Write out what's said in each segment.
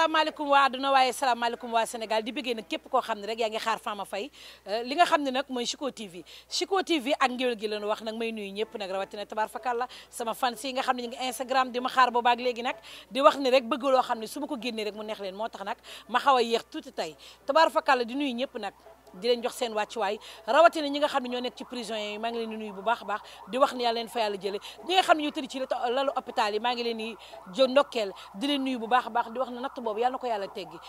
salaamaaleykum waa àdduna waaye salaamaaleykum waa Sénégal di bëggee nag képp koo xam ne rek yaa ngi xaar Fama Faye li nga xam ne nag mooy Chico TV Chico TV ak ngéwél gi lañu wax nag may nuyu ñëpp nag rawatina tabaar fakalla sama fans yi nga xam ne ñu ngi Instagram di ma xaar boobaak léegi nag di wax ni rek bëgg loo xam ne su ma ko génnee rek mu neex leen moo tax nag ma xaw a yéex tuuti tey tabaar fakalla di nuyu ñëpp nag di leen jox seen wàccuwaay rawatina ñi nga xam ne ñoo nekk ci prison yi maa ngi leen di nuyu bu baax a baax di wax ni yàlla leen fa yàlla jële ñi nga xam ne ñoo tëdd ci lalu hôpital yi maa ngi leen di jo ndokkeel di leen nuyu bu baax a baax di wax ne natt boobu yàlla na ko yàlla teggi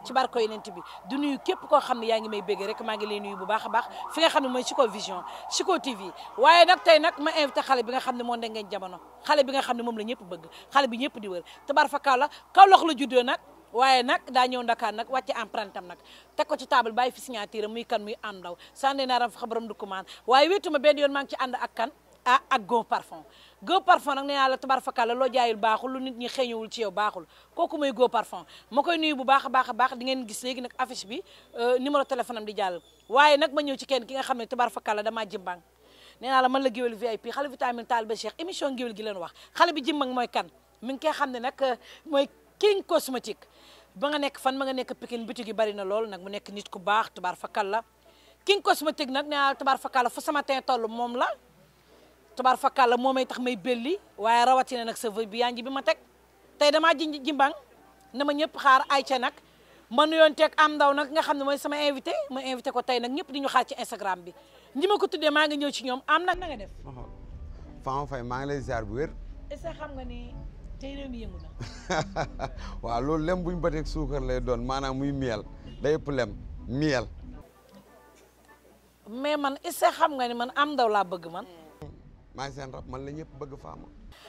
ci barko yenent bi di nuyu képp koo xam ne yaa ngi may bégge rek maa ngi leen nuyu bu baax a baax fi nga xam ne mooy Chico Vision Chico TV waaye nag tey nag ma invité xale bi nga xam ne moo ndengeen jamono xale bi nga xam ne moom la ñëpp bëgg xale bi ñëpp di wër tabaar fakalla Kaolack la juddoo nag waaye nag daa ñëw Ndakaar nag wàcce empreinte am nag teg ko ci table bàyyi fi signature muy kan muy am ndaw sànni naaram fa xabaram du commande waaye wéetuma benn yoon maa ngi ci ànd ak kan ak Go Parfum Go Parfum nag nee naa la tabar fakala loo jaayul baaxul lu nit ñi xeeñuwul ci yow baaxul kooku mooy Go Parfum ma koy nuyu bu baax a baax a baax di ngeen gis léegi nag affiche bi numéro téléphone am di jàll waaye nag ma ñëw ci kenn ki nga xam ne tabar fakala damaa jimbang nee naa la man la géwél VIP xale vitamine Talibé Cheikh émission géwél gi leen wax xale bi jimbang mooy kan mi ngi koy xam ne nag mooy King Cosmétique ba nga nekk fan ma nga nekk Pikine bitig yi bari na lool nag mu nekk nit ku baax tubaar fakal la King Cosmétique nag nee naa tubaar fakal la fu sama teen toll moom la tubaar fakal la moo may tax may belli waaye rawatina nag cheveux bi yaa ngi bi ma teg tey damaa jimbang na ma ñëpp xaar ayca nag ma nuyoon teeg am ndaw nag nga xam ne mooy sama invité ma invité ko tey nag ñëpp di ñu xaar ci Instagram bi ñi ma ko tuddee maa ngi ñëw ci ñoom am nag na nga def Fama Faye maa ngi lay ziar bu wér est-ce que xam nga ni tey réew mi yëngu na waaw loolu lem buñ bateeg suukar lay doon maanaam muy miel day ëpp lem miel mais man est-ce que xam nga ni man am ndaw laa bëgg man maa ngi seen rab man la ñëpp bëgg Fama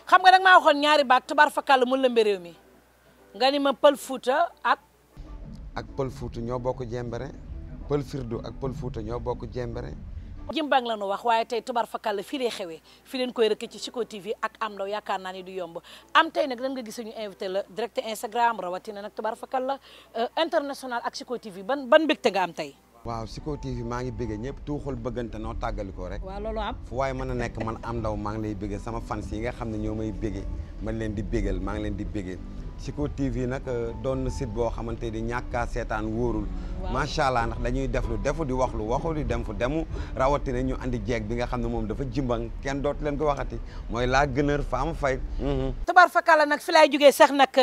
xam nga nag maa waxoon ñaari baat tubaar fakal mu lëmbe réew mi nga ni ma pël Fuuta ak pël Fuuta ñoo bokk jembere pël firdu ak pël Fuuta ñoo bokk jembere jimbang la nu wax waaye tey tubaar fakal la fii lay xewee fii leen koy rëkk ci Chico TV ak am ndaw yaakaar naa ni du yomb am tey nag lan nga gis ñu invité la direct Instagram rawatina nag tubaar fakal la international ak Chico TV ban mbégte nga am tey waaw Chico TV maa ngi béggee ñëpp tuuxal bëggante noo tàggalikoo rek waaw loolu am fu waaye mën a nekk man am ndaw maa ngi lay béggee sama fans yi nga xam ne ñoo may béggee man leen di béggal maa ngi leen di béggee Chico TV nag doon na site boo xamante ni ñàkkaa seetaan wóorul macha allah ndax dañuy def lu defu di wax lu waxu di dem fu demu rawatina ñu andi jeeg bi nga xam ne moom dafa jimbang kenn dootu leen ko waxati mooy laa gënër Fama Faye tubaar fakala nag fi laay jógee sax nag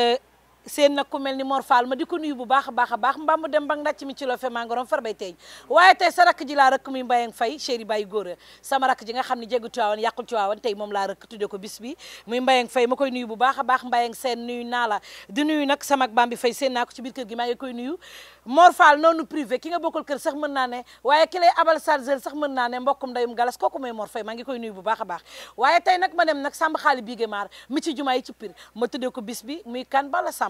seen nag ku mel ni Mor Fall ma di ko nuyu bu baax a baax a baax mbaa mu dem ba ndàcc mi ci loo fe mangorom far bay teeñ waaye tey sa rakk ji laa rëkk muy Mbayang Faye chéri Baye Góora sama rakk ji nga xam ne jéggu Tiwaawan yàqul Tiwaawan tey moom laa rëkk tudde ko bis bi muy Mbayang Faye ma koy nuyu bu baax a baax Mbayang seen nuyu naa la di nuyu nag sama Bambi Faye seen naa ko ci biir kër gi maa ngi koy nuyu Mor Fall noonu privé ki nga bokkal kër sax mën naa ne waaye ki lay abal chargeur sax mën naa ne mbokkum ndayum galas kooku mooy Mor Faye maa ngi koy nuyu bu baax a baax waaye tey nag ma dem nag Samba xaali Bigué Maar mi ci jumaa yi ci pir ma tuddee ko bis bi muy kan Balla Samb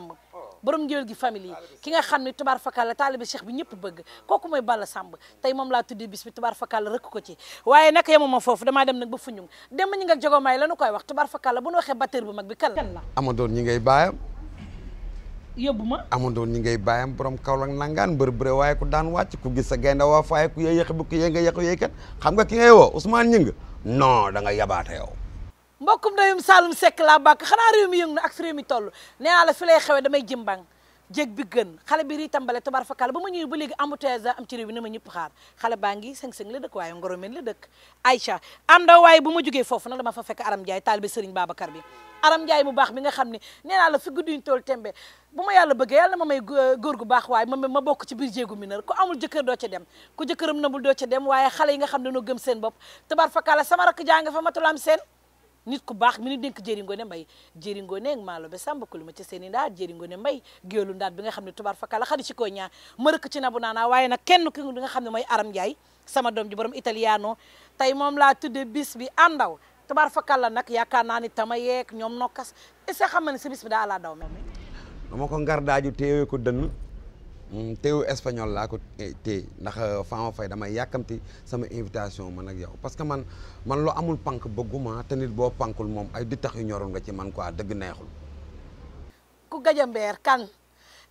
borom ngéwél gi famille ki nga xam ne tubaar fakal la taalibe Cheikh bi ñëpp bëgg kooku mooy Balla Samb tey moom laa tuddee bis bi tubaar fakal la rëkk ko ci waaye nag yemuma foofu damaa dem nag ba fuñung dem ñi nga jogomaay la nu koy wax tubaar fakal la bu ñu waxee batteur bu mag bi kan la amandoon ñi ngay baayam yóbbu ma amandoon ñi ngay baayam borom Kaolack nangaan mbër bëre waaye ku daan wàcc ku gis sa gaynde waa faaye ku yee yëq bu ku yee nga yëq yee kat xam nga ki ngay woo Ousmane Ñing non da nga yabaate yow mbokkum ndeyum Saloum Seck laa bàkk xanaa réew mi yëngu na ak fi réew mi toll nee naa la fi lay xewee damay jimbang jéeg bi gën xale bi rii tambale tubaar fakal ba ma ñëwee ba léegi embouteillage am ci réew bi na ma ñëpp xaar xale baa ngi sëng-sëng la dëkk waaye ngoromen la dëkk Aïcha am ndaw waaye bu ma jógee foofu nag dama fa fekk Aram Ndiaye taalibe Serigne Babacar bi Aram Ndiaye mu baax mi nga xam ne nee naa la fi gudduñ tool tembe bu ma yàlla bëggee yàlla na ma may góor gu baax waaye ma bokk ci biir jéegu mineur ku amul jëkkër doo ca dem ku jëkkëram nabul doo ca dem waaye xale yi nga xam ne dañoo gëm seen bopp tubaar fakal sama rakk jaa nga fa matulaam seen nit ku baax mi ni dénk jëri ngoone mbay jëri ngoone maalo ba sàmba ko lu ma ci seen i ndaar jëri ngoone mbay géelu ndaat bi nga xam ne tubaar fakala xadi ci koo ñaa ma rëkk ci nabu naanaa waaye nag kenn ki nga xam ne mooy Aram Ndiaye sama doom ji borom italiano tey moom laa tudde bis bi am ndaw tubaar fakala nag yaakaar naa ni tama yeeg ñoom nokkas est-ce que xam nga ne sa bis bi daa alaa daw moom dama ko ngar daaju téewee ko dënn teewu espagnol laa ko téye ndax Fama Faye damay yàkkamti sama invitation man ak yow parce que man lu amul pank bëgguma te nit boo pankul moom ay di tax yu ñorul nga ci man quoi dëgg neexul ku gajambeer kan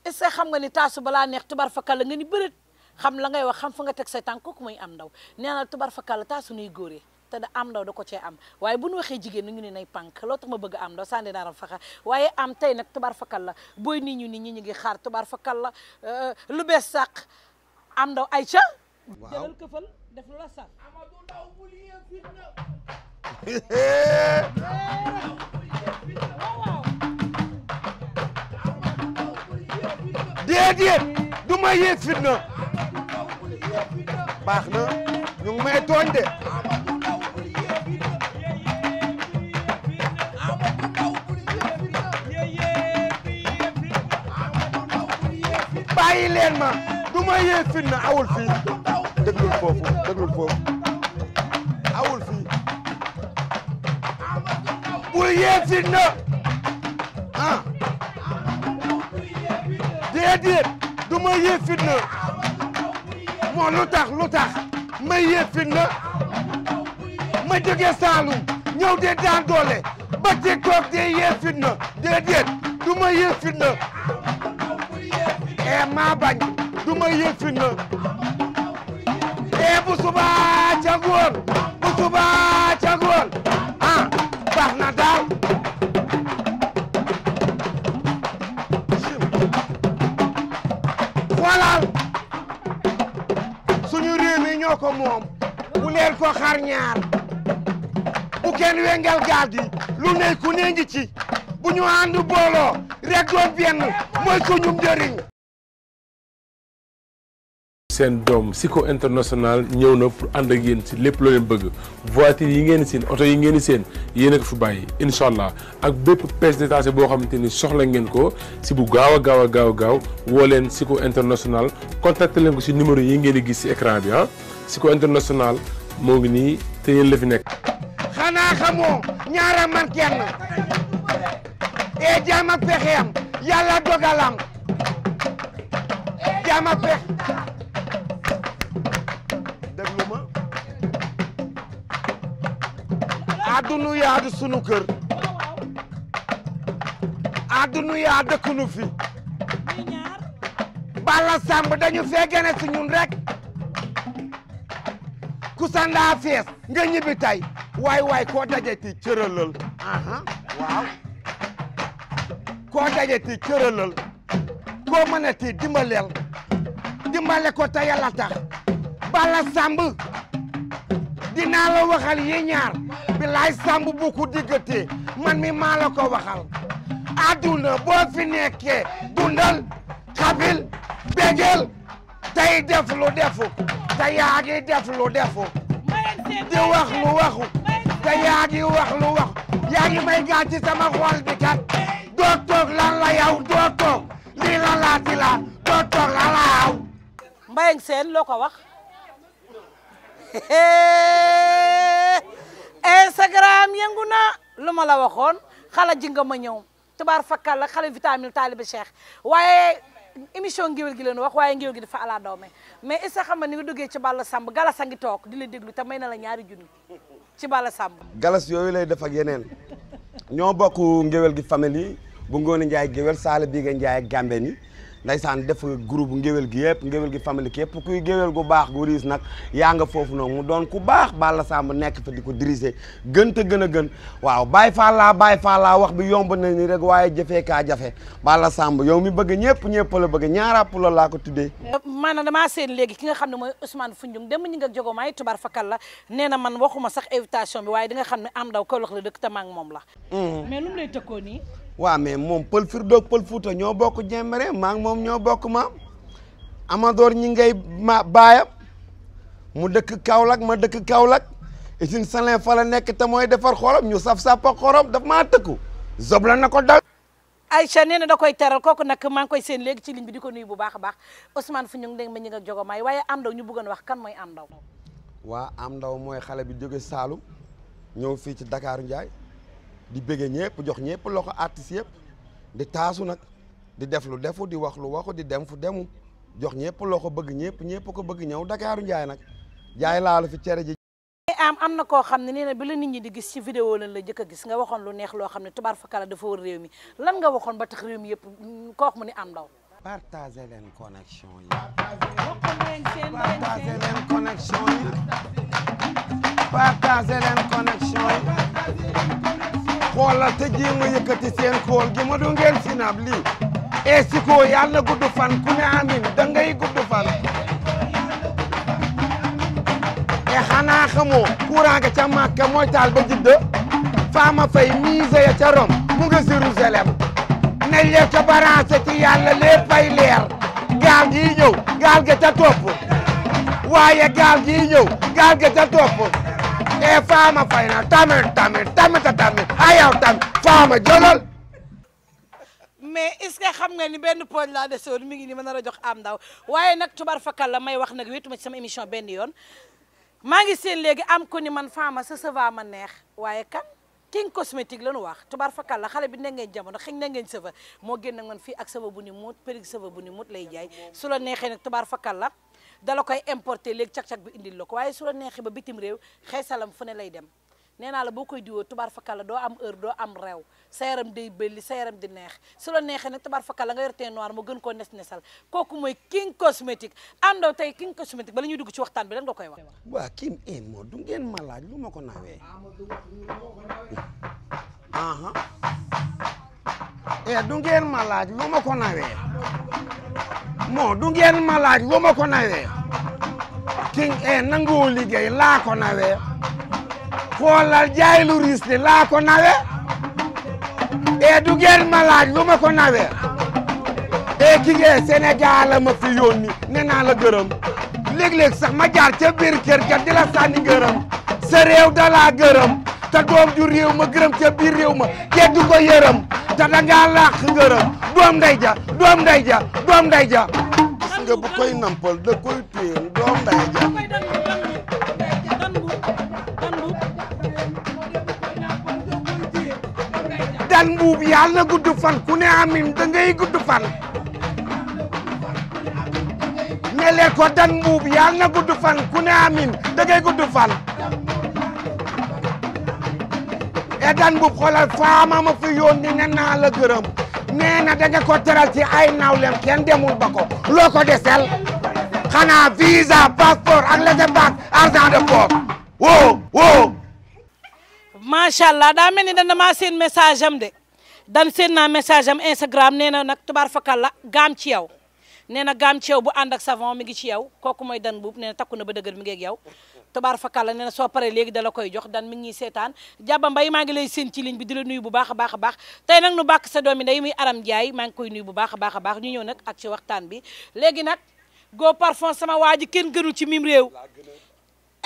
est-ce que xam nga ni taasu balaa neex tubar fakal la nga ni bërët xam la ngay wax xam fa nga teg say tànk kooku mooy am ndaw nee na tubar fakal la taasu nuy góoree te da am ndaw da ko cee am waaye bu ñu waxee jigéen ñu ne nay pànk loo tax ma bëgg am ndaw sànni naaram faxa waaye am tey nag tubaar fakal la booy nit ñi ñu ngi xaar tubaar fakal la lu bees sàq am ndaw ay ca jëlal këfal def lu la sax Amadou Ndaw bul yee fitna déedéet du ma yee fitna baax na ñu ngi may tooñ de bàyyi leen ma du ma yee fitna awul fii déglul foofu awul fii bul yee fitna ah déedéet du ma yee fitna moo lu tax ma yee fitna ma jóge Saalum ñëw de daan doole ba ci toog de yee fitna déedéet du ma yee fitna maa bañ du ma yee fitna bu subaa ca ngoon ah baax na daal xoolal suñu réew mi ñoo ko moom bu leen ko xar ñaar bu kenn wengal gaal gi lu ne ku ne ngi ci bu ñu ànd booloo rek doon benn mooy suñu njëriñ seen doom Siko International ñëw na pour ànd ak yéen si lépp loo leen bëgg voiture yi ngeen seen oto yi ngeen seen yéen a ko fi bàyyi incha allah ak bépp pièce détachée boo xamante ni soxla ngeen ko si bu gaaw a woo leen Siko International contacté leen ko si numéro yi ngeen di gis si écran bi ah Siko International moo ngi nii te yéen la fi nekk. xanaa xamoo ñaara man kenn jaam ak pexeem yàlla dogalam jaam ak pex déglu ma àdduna yaa di sunu kër àdduna yaa dëkkunu fi Balla Samb dañu fee gene si ñun rek ku sandaa fees nga ñibbi tay waay koo dajeti cëralal aha waaw koo dajeti cëralal koo mënati dimbale ko te yàlla tax Balla Samb dinaa la waxal yi ñaar bilaay Samb bu ko diggatee man mi maa la ko waxal adduna boo fi nekkee dundal xabil bégel tey def lu defu te yaa ngi def lu defu di wax lu waxu te yaa ngi wax lu waxu yaa ngi may gaañ ci sama xol bi kat doo toog lan la yow doo toog lii la laati la doo toog lan la yow Mbayang Sène loo ko wax Instagram yëngu na lu ma la waxoon xala ji nga ma ñëw tubaar fakkal la xale vitamine taaliba Cheikh waaye émission ngéwél gi leen wax waaye ngéwél gi dafa ala daw mais est-ce que xam nga ni nga duggee ci Balla Samb galas a ngi toog di la déglu te may na la ñaari junni ci Balla Samb galas yooyu lay def ak yeneen ñoo bokk ngéwél gi famille bu Ngoone Njaay géwél Saala Biige Njaay ak Gambe ni ndaysaan def groupe ngéwél gi yëpp ngéwél gi famille képp kuy géwél gu baax gu riis nag yaa nga foofu noonu mu doon ku baax Balla Samb nekk fa di ko diriger gën te gën a gën waaw Baye Falla wax bi yomb na ni rek waaye jëfee kaa jafe Balla Samb yow mi bëgg ñëpp la bëgg ñaaràpp la laa ko tuddee maanaam damaa seen léegi ki nga xam ne mooy Ousmane Foundiougne dem ñi nga jogo maay tubaar fakal la nee na man waxuma sax invitation bi waaye di nga xam ne am daw ko wax la dëkk te maa ngi moom la mais lu mu lay tëkkoo nii waaw mais moom pël firdoog pël Fuuta ñoo bokk jembere maa ngi moom ñoo bokk maam Amador ñi ngay baayam mu dëkk Kaolack ma dëkk Kaolack usine Salin fa la nekk te mooy defar xorom ñu saf-saf ak xorom daf maa tëkku zob la na ko dal Aïcha nee na da koy teral kooku nag maa ngi koy seen léegi ci ligne bi di ko nuyu bu baax a baax Ousmane Foundiougne dégg ma ñi nga jogo maay waaye am ndaw ñu bëggoon wax kan mooy am ndaw waa am ndaw mooy xale bi jóge Saalum ñëw fii ci Dakar Ndiaye di bëgge ñëpp jox ñëpp loxo artiste yëpp di taasu nag di def lu defu di wax lu waxu di dem fu demu jox ñëpp loxo bëgg ñëpp ko bëgg ñëw Dakaaru Njaay nag jaay laalu fi cere ji am na koo xam ne nee na bi la nit ñi di gis ci vidéo lañ la jëkk a gis nga waxoon lu neex loo xam ne tubaar fakala dafa wër réew mi lan nga waxoon ba tax réew mi yëpp ko wax mu ni am ndaw partager leen connexion yi partager leen connexion yi partager leen connexion yi xoolal te jéem a yëkkati seen kool gi ma du ngeen sinab lii e Siko yàlla gudd fan ku ne amin da ngay gudd fan e xanaa xamoo courant ga ca Makka mooy taal ba Jidda Fama Faye mise ya ca Rome mu nga Jérusalem ne leen ca barancé ci yàlla léppay leer gaal gi ñëw gaal ga ca topp waaye gaal gi ñëw gaal ga ca topp e Fama Faye na tamit ayaw tamit Fama jëlal mais est-ce que xam nga ni benn poñ laa desoon mi ngi ni ma nar a jox am ndaw waaye nag tubar fakal la may wax nag wéetuma ci sama émission benn yoon maa ngi seen léegi am ko ni man Fama sa va ma neex waaye kan King cosmétique la nu wax tubar fakal la xale bi ne ngeen jamono xëy na ngeen sëfa moo génn man fii ak sëfa bu ni muut périg sëfa bu ni muut lay jaay su la neexee nag tubar fakal la dala koy importer léegi cak-cak bi indil la ko waaye su la neexee ba bitim réew xeesalam fu ne lay dem nee naa la boo koy diwoo tubaar fakal la doo am heure doo am rew sa yaram day bëlli sa yaram di neex su la neexee nag tubaar fakal la nga yor teint noir mu gën koo nes-nesal kooku mooy King cosmétique àndoo tey King cosmétique bala ñuy dugg ci waxtaan bi lan nga koy wax. waa Kim moo du ngeen ma laaj lu ma ko nawee du ngeen ma laaj lu ma ko nawee moo du ngeen ma laaj lu ma ko nawee King nangoo liggéey laa ko nawee xoolal jaay lu riis li laa ko nawe du ngeen ma laaj lu ma ko nawe ki ngeen Sénégal ma fi yónni nee naa la gërëm léeg-léeg sax ma jaar ca biir kër ga di la sànni gërëm sa réew da laa gërëm te doom ju réew ma gërëm ca biir réew ma kenn du ko yërëm te da ngaa làq gërëm doom nday ja gis nga bu koy nampal da koy téen doom nday ja dan mbuub yàlla na gudd fan ku ne amin da ngay gudd fan ne leen ko dan mbuub yàlla na gudd fan ku ne amin da ngay gudd fan dan mbuub xoolal Fama ma fi yónni ne naa la gërëm nee na da nga ko teral ci ay nawlem kenn demul ba ko loo ko desel xanaa visa passeport ak laissez-passer argent de poche woo macha allah daa mel ni dama seen message am de dan seen naa message am Instagram nee na nag tubaar fakal la gaam ci yow nee na gaam ci yow bu ànd ak savon mi ngi ci yow kooku mooy dan buub nee na takku na ba dëgër mi ngi ak yow tubaar fakal la nee na soo paree léegi dala koy jox dan mi ngi ñuy seetaan jàbba mbay maa ngi lay seen ci ligne bi di la nuyu bu baax a baax a baax tey nag nu bàkk sa doomi nday muy Aram Ndiaye maa ngi koy nuyu bu baax a baax ñu ñëw nag ak ci waxtaan bi léegi nag Go Parfum sama waa ji kenn gënul ci mim réew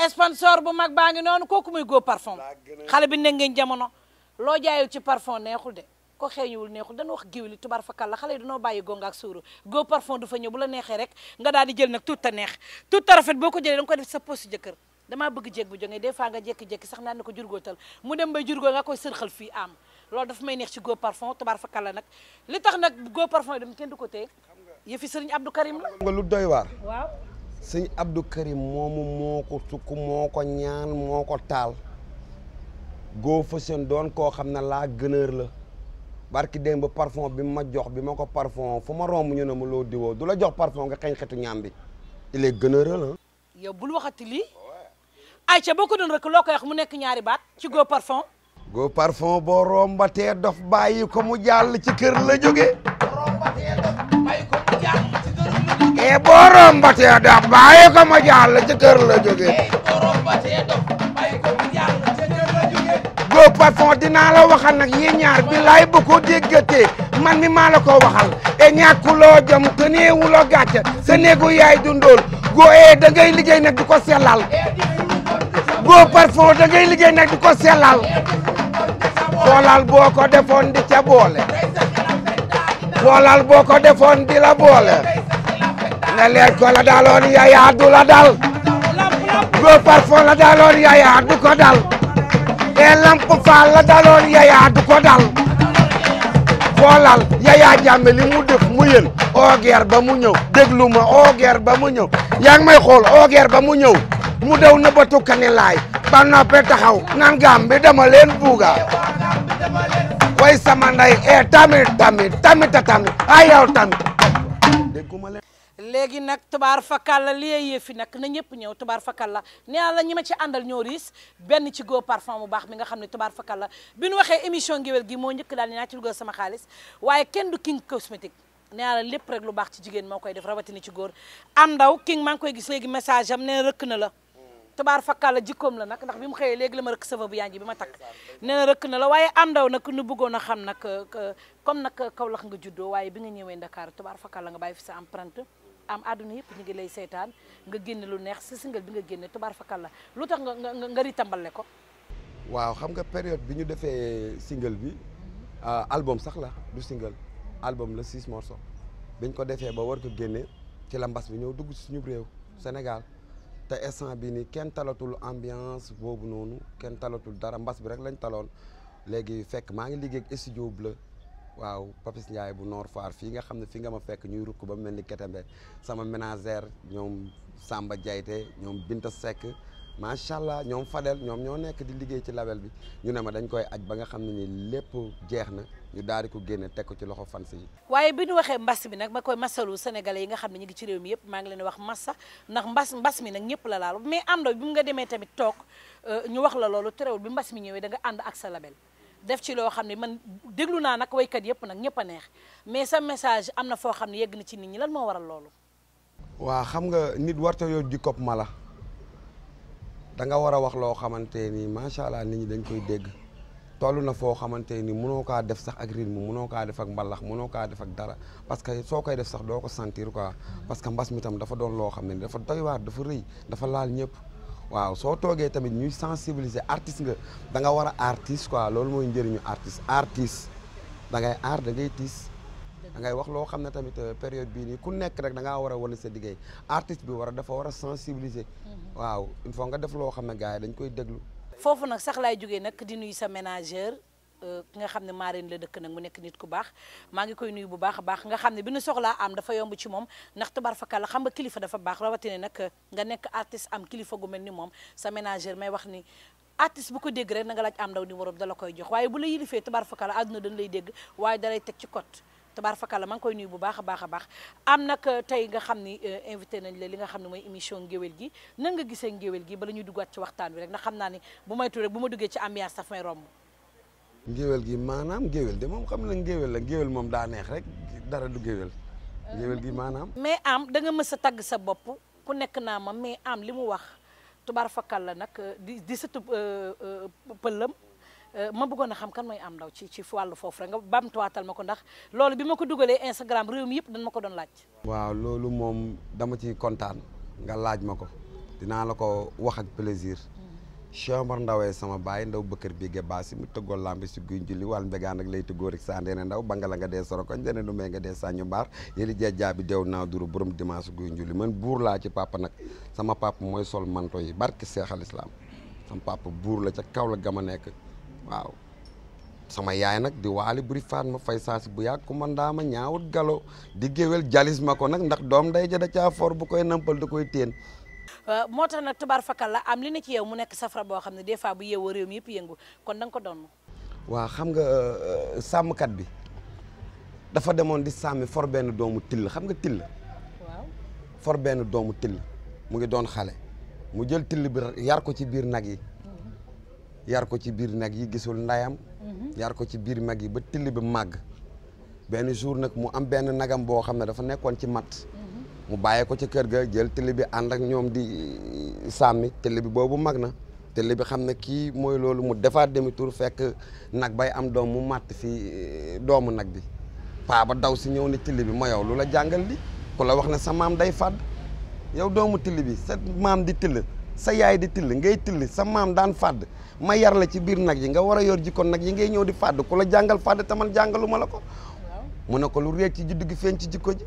sponsor bu mag baa ngi noonu kooku muy Go Parfum xale bi ne ngeen jamono loo jaayul ci parfum neexul de ko xeeñuwul neexul dana wax géwél yi tubaar fakal la xale yi dañoo bàyyi gonga ak suuru Go Parfum du fa ñëw bu la neexee rek nga daal di jël nag tout ta neex tout ta rafet boo ko jëlee da nga ko def sa poste jëkkër damaa bëgg jéeg bu jógee des fois nga jékki-jékki sax naan na ko jurgootal mu dem bay jurgoo nga koy sërxal fii am loolu dafa may neex ci Go Parfum tubaar fakal la nag li tax nag Go Parfum yi dem kenn du ko téye yëfi sëriñ Abdou Karim la nga lu doy waar waaw sëñ Abdou Karim moomu moo ko sukk moo ko ñaan moo ko taal Go Fashion doon koo xam ne laa gënër la barki démb ba parfum bi ma jox bi ma ko parfum fu ma romb ñu ne ma loo diwoo du la jox parfum nga xeeñ xetu ñaam bi il est gënër la yow bul waxati lii ayca boo ko doon rek loo koy wax mu nekk ñaari baat ci Go Parfum Go Parfum boo rombatee dof bàyyi ko mu jàll ci kër la jóge boo rombatee dof bàyyi ko mu jàll ci kër la jóge Go Parfum dinaa la waxal nag yi ñaar bi laay bu ko déggatee man mi maa la ko waxal ñàkkuloo jom te neewuloo gàcce sa néegu yaay dundool Go da ngay liggéey nag di ko sellal Go Parfum da ngay liggéey nag di ko sellal xoolal boo ko defoon di ca boole xoolal boo ko defoon di la boole ne leer ko la daloon Yaya du la dal Go Parfum la daloon Yaya du ko dal Lamp Fall la daloon Yaya du ko dal xoolal Yaya Jammeh li mu def mu yën ogeer ba mu ñëw déglu ma ogeer ba mu ñëw yaa ngi may xool ogeer ba mu ñëw mu daw na batu kanilaay ba noppee taxaw naan gam bi dama leen buuga way sama nday tamit ay yow tamit dégguma leen léegi nag tubaar fakal la li yëfi nag na ñëpp ñëw tubaar fakal la nee naa la ñi ma ci àndal ñoo riis benn ci Go Parfum bu baax mi nga xam ne tubaar fakal la bi nu waxee émission ngéwél gi moo njëkk daal ni naa ci dugal sama xaalis waaye kenn du King cosmétique nee naa la lépp rek lu baax ci jigéen moo koy def rawatina ci góor am ndaw King maa ngi koy gis léegi message am nee na rëkk na la tubaar fakal la jikkoom la nag ndax bi mu xëyee léegi la ma rëkk sava bu yanji bi ma takk nee na rëkk na la waaye am ndaw nag nu bëggoon a xam nag comme nag Kaolack nga juddoo waaye bi nga ñëwee Dakar tubaar fakal la nga bàyyi fi sa empreinte am àdduna yëpp ñu ngi lay seetaan nga génne lu neex sa single bi nga génne tubaar fakal la lu tax nga ritambale ko waaw xam nga période bi ñu defee single bi album sax la du single album la 6 morceaux biñ ko defee ba war ko génne ci la mbas bi ñëw dugg ci suñu réew Sénégal te instant bi ni kenn talatul ambiance boobu noonu kenn talatul dara mbas bi rek lañ taloon léegi fekk maa ngi liggéey ak studio bleu waaw Papis Ndiaye bu Nord Foire fii nga xam ne fi nga ma fekk ñuy rukk ba mel ni Ketembe sama ménagère ñoom Samba Diayte ñoom Binta Seck macha allah ñoom Fadel ñoom ñoo nekk di liggéey ci label bi ñu ne ma dañ koy aj ba nga xam ne ni lépp jeex na ñu daal di ko génne teg ko ci loxo fans yi. waaye bi ñu waxee mbas bi nag ma koy masalu sénégalais yi nga xam ne ñu ngi ci réew mi yëpp maa ngi leen di wax massa ndax mbas mi nag ñëpp la laal mais am na bi nga demee tamit toog ñu wax la loolu terewul bi mbas mi ñëwee da nga ànd ak sa label def ci loo xam ne man déglu naa nag waykat yëpp nag ñëpp a neex mais sa message am na foo xam ne yegg na ci nit ñi lan moo waral loolu. waa xam nga nit warta yor jikkob mala da nga war a wax loo xamante ni macha allah nit ñi dañ koy dégg toll na foo xamante ni mënoo kaa def sax ak rythme mënoo kaa def ak mbalax mënoo kaa def ak dara parce que soo koy def sax doo ko sentir quoi parce que mbas mi tam dafa doon loo xam ne dafa doy waar dafa rëy dafa laal ñëpp. waaw soo toogee tamit ñuy sensibiliser artiste nga da nga war a artiste quoi loolu mooy njëriñu artiste da ngay aar da ngay tiis da ngay wax loo xam ne tamit période bii nii ku nekk rek da ngaa war a wane sa liggéey artiste bi dafa war a sensibiliser waaw il faut nga def loo xam ne gars yi dañ koy déglu. foofu nag sax laay jógee nag di nuyu sa ménageur ki nga xam ne Marine la dëkk nag mu nekk nit ku baax maa ngi koy nuyu bu baax a baax nga xam ne bi nu soxlaa am dafa yomb ci moom ndax tubaar fakal la xam nga kilifa dafa baax rawatina nag nga nekk artiste am kilifa gu mel ni moom sa ménageur may wax ni artiste bu ko dégg rek na nga laaj am ndaw numéro bi dala koy jox waaye bu la yilifee tubaar fakal la àdduna dañ lay dégg waaye dalay teg ci code tubaar fakal la maa ngi koy nuyu bu baax a baax a baax am nag tey nga xam ni invité nañ la li nga xam ne mooy émission ngéwél gi nan nga gisee ngéwél gi bala ñuy duggaat ci waxtaan bi rek ndax xam naa ni bu may tudd rek bu ma duggee ci ambiance daf may romb ngéwél gi maanaam ngéwél de moom xam na ngéwél la ngéwél moom daa neex rek dara du ngéwél ngéwél gi maanaam mais am da nga mës a tagg sa bopp ku nekk naa ma mais am li mu wax tubaar fakal la nag di sëtu pëllam ma bëggoon a xam kan mooy am ndaw ci wàllu foofu rek nga bamtuwaatal ma ko ndax loolu bi ma ko dugalee Instagram réew mi yëpp dañ ma ko doon laaj waaw loolu moom dama ci kontaan nga laaj ma ko dinaa la ko wax ak plaisir Cheikh Omar Ndawee sama baay ndaw bëkkër bi gebaasi mu tëggoon lambi si guy njulli wàl mbegaan ak lay tëggoo rek saa ndeene ndaw banga la nga dee sorokoñ dene du mee nga dee sañu mbaar yéli jeejaa bi deew naa duru borom dimanche guy njulli man buur laa ci papa nag sama papa mooy sol manto yi barke Seex al Islaam sama papa buur la ca kaw la gama nekk waaw sama yaay nag di waali buri faat ma fay saasi bu yàgg ku man daa ma ñaawut galo di géwél jalis ma ko nag ndax doom day ja da caa for bu koy nampal da koy téen moo tax nag tubaar fakal la am li ne ci yow mu nekk safara boo xam ne des fois bu yeewoo réew mi yëpp yëngu kon da nga ko doon. waaw xam nga sàmmkat bi dafa demoon di sàmmi for benn doomu till xam nga till. waaw for benn doomu till mu ngi doon xale mu jël till bi yar ko ci biir nag yi. yar ko ci biir nag yi gisul ndayam. yar ko ci biir nag yi ba till bi màgg benn jour nag mu am benn nagam boo xam ne dafa nekkoon ci mat. mu bàyyee ko ca kër ga jël till bi ànd ak ñoom di sàmmi till bi boobu mag na till bi xam ne kii mooy loolu mu defaat demi tour fekk nag bay am doom mu màtt fi doomu nag bi paa ba daw si ñëw ne till bi ma yow lu la jàngal li ku la wax ne sa maam day fàdd yow doomu till bi sa maam di till sa yaay di till ngay till sa maam daan fàdd ma yar la ci biir nag yi nga war a yor jikko nag yi ngay ñëw di fàdd ku la jàngal fàdd te man jàngalu ma la ko mu ne ko lu réer ci juddu gi feeñ ci jikko ji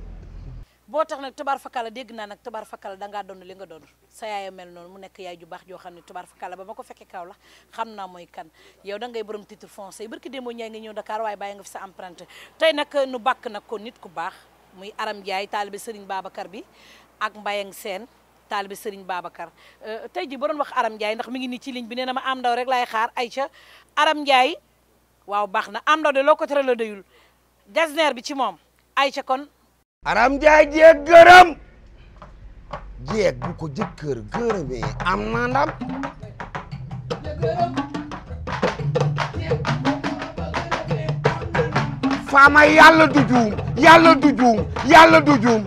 boo tax nag tubaar fakala dégg naa nag tubaar fakala dangaa doon li nga doon sa yaay mel noonu mu nekk yaay ju baax joo xam ne tubaar fakala ba ma ko fekkee kaw la xam naa mooy kan yow da ngay borom titre foncier barki démboo ñaay nga ñëw Dakar waaye bàyyi nga fi sa empreinte tey nag nu bàkk nag ko nit ku baax muy Aram Ndiaye taalibe Serigne Babacar bi ak Mbayang Sène taalibe Serigne Babacar tey ji ba doon wax Aram Ndiaye ndax mi ngi nii ci ligne bi nee na ma am ndaw rek laay xaar Aïcha Aram Ndiaye waaw baax na am ndaw de loo ko tere la doyul jasneer bi ci moom Aïcha kon Aram Ndiaye jeeg gërëm jeeg bu ko jëkkër gërëmee am na ndam faama yàlla du juum yàlla du juum yàlla du juum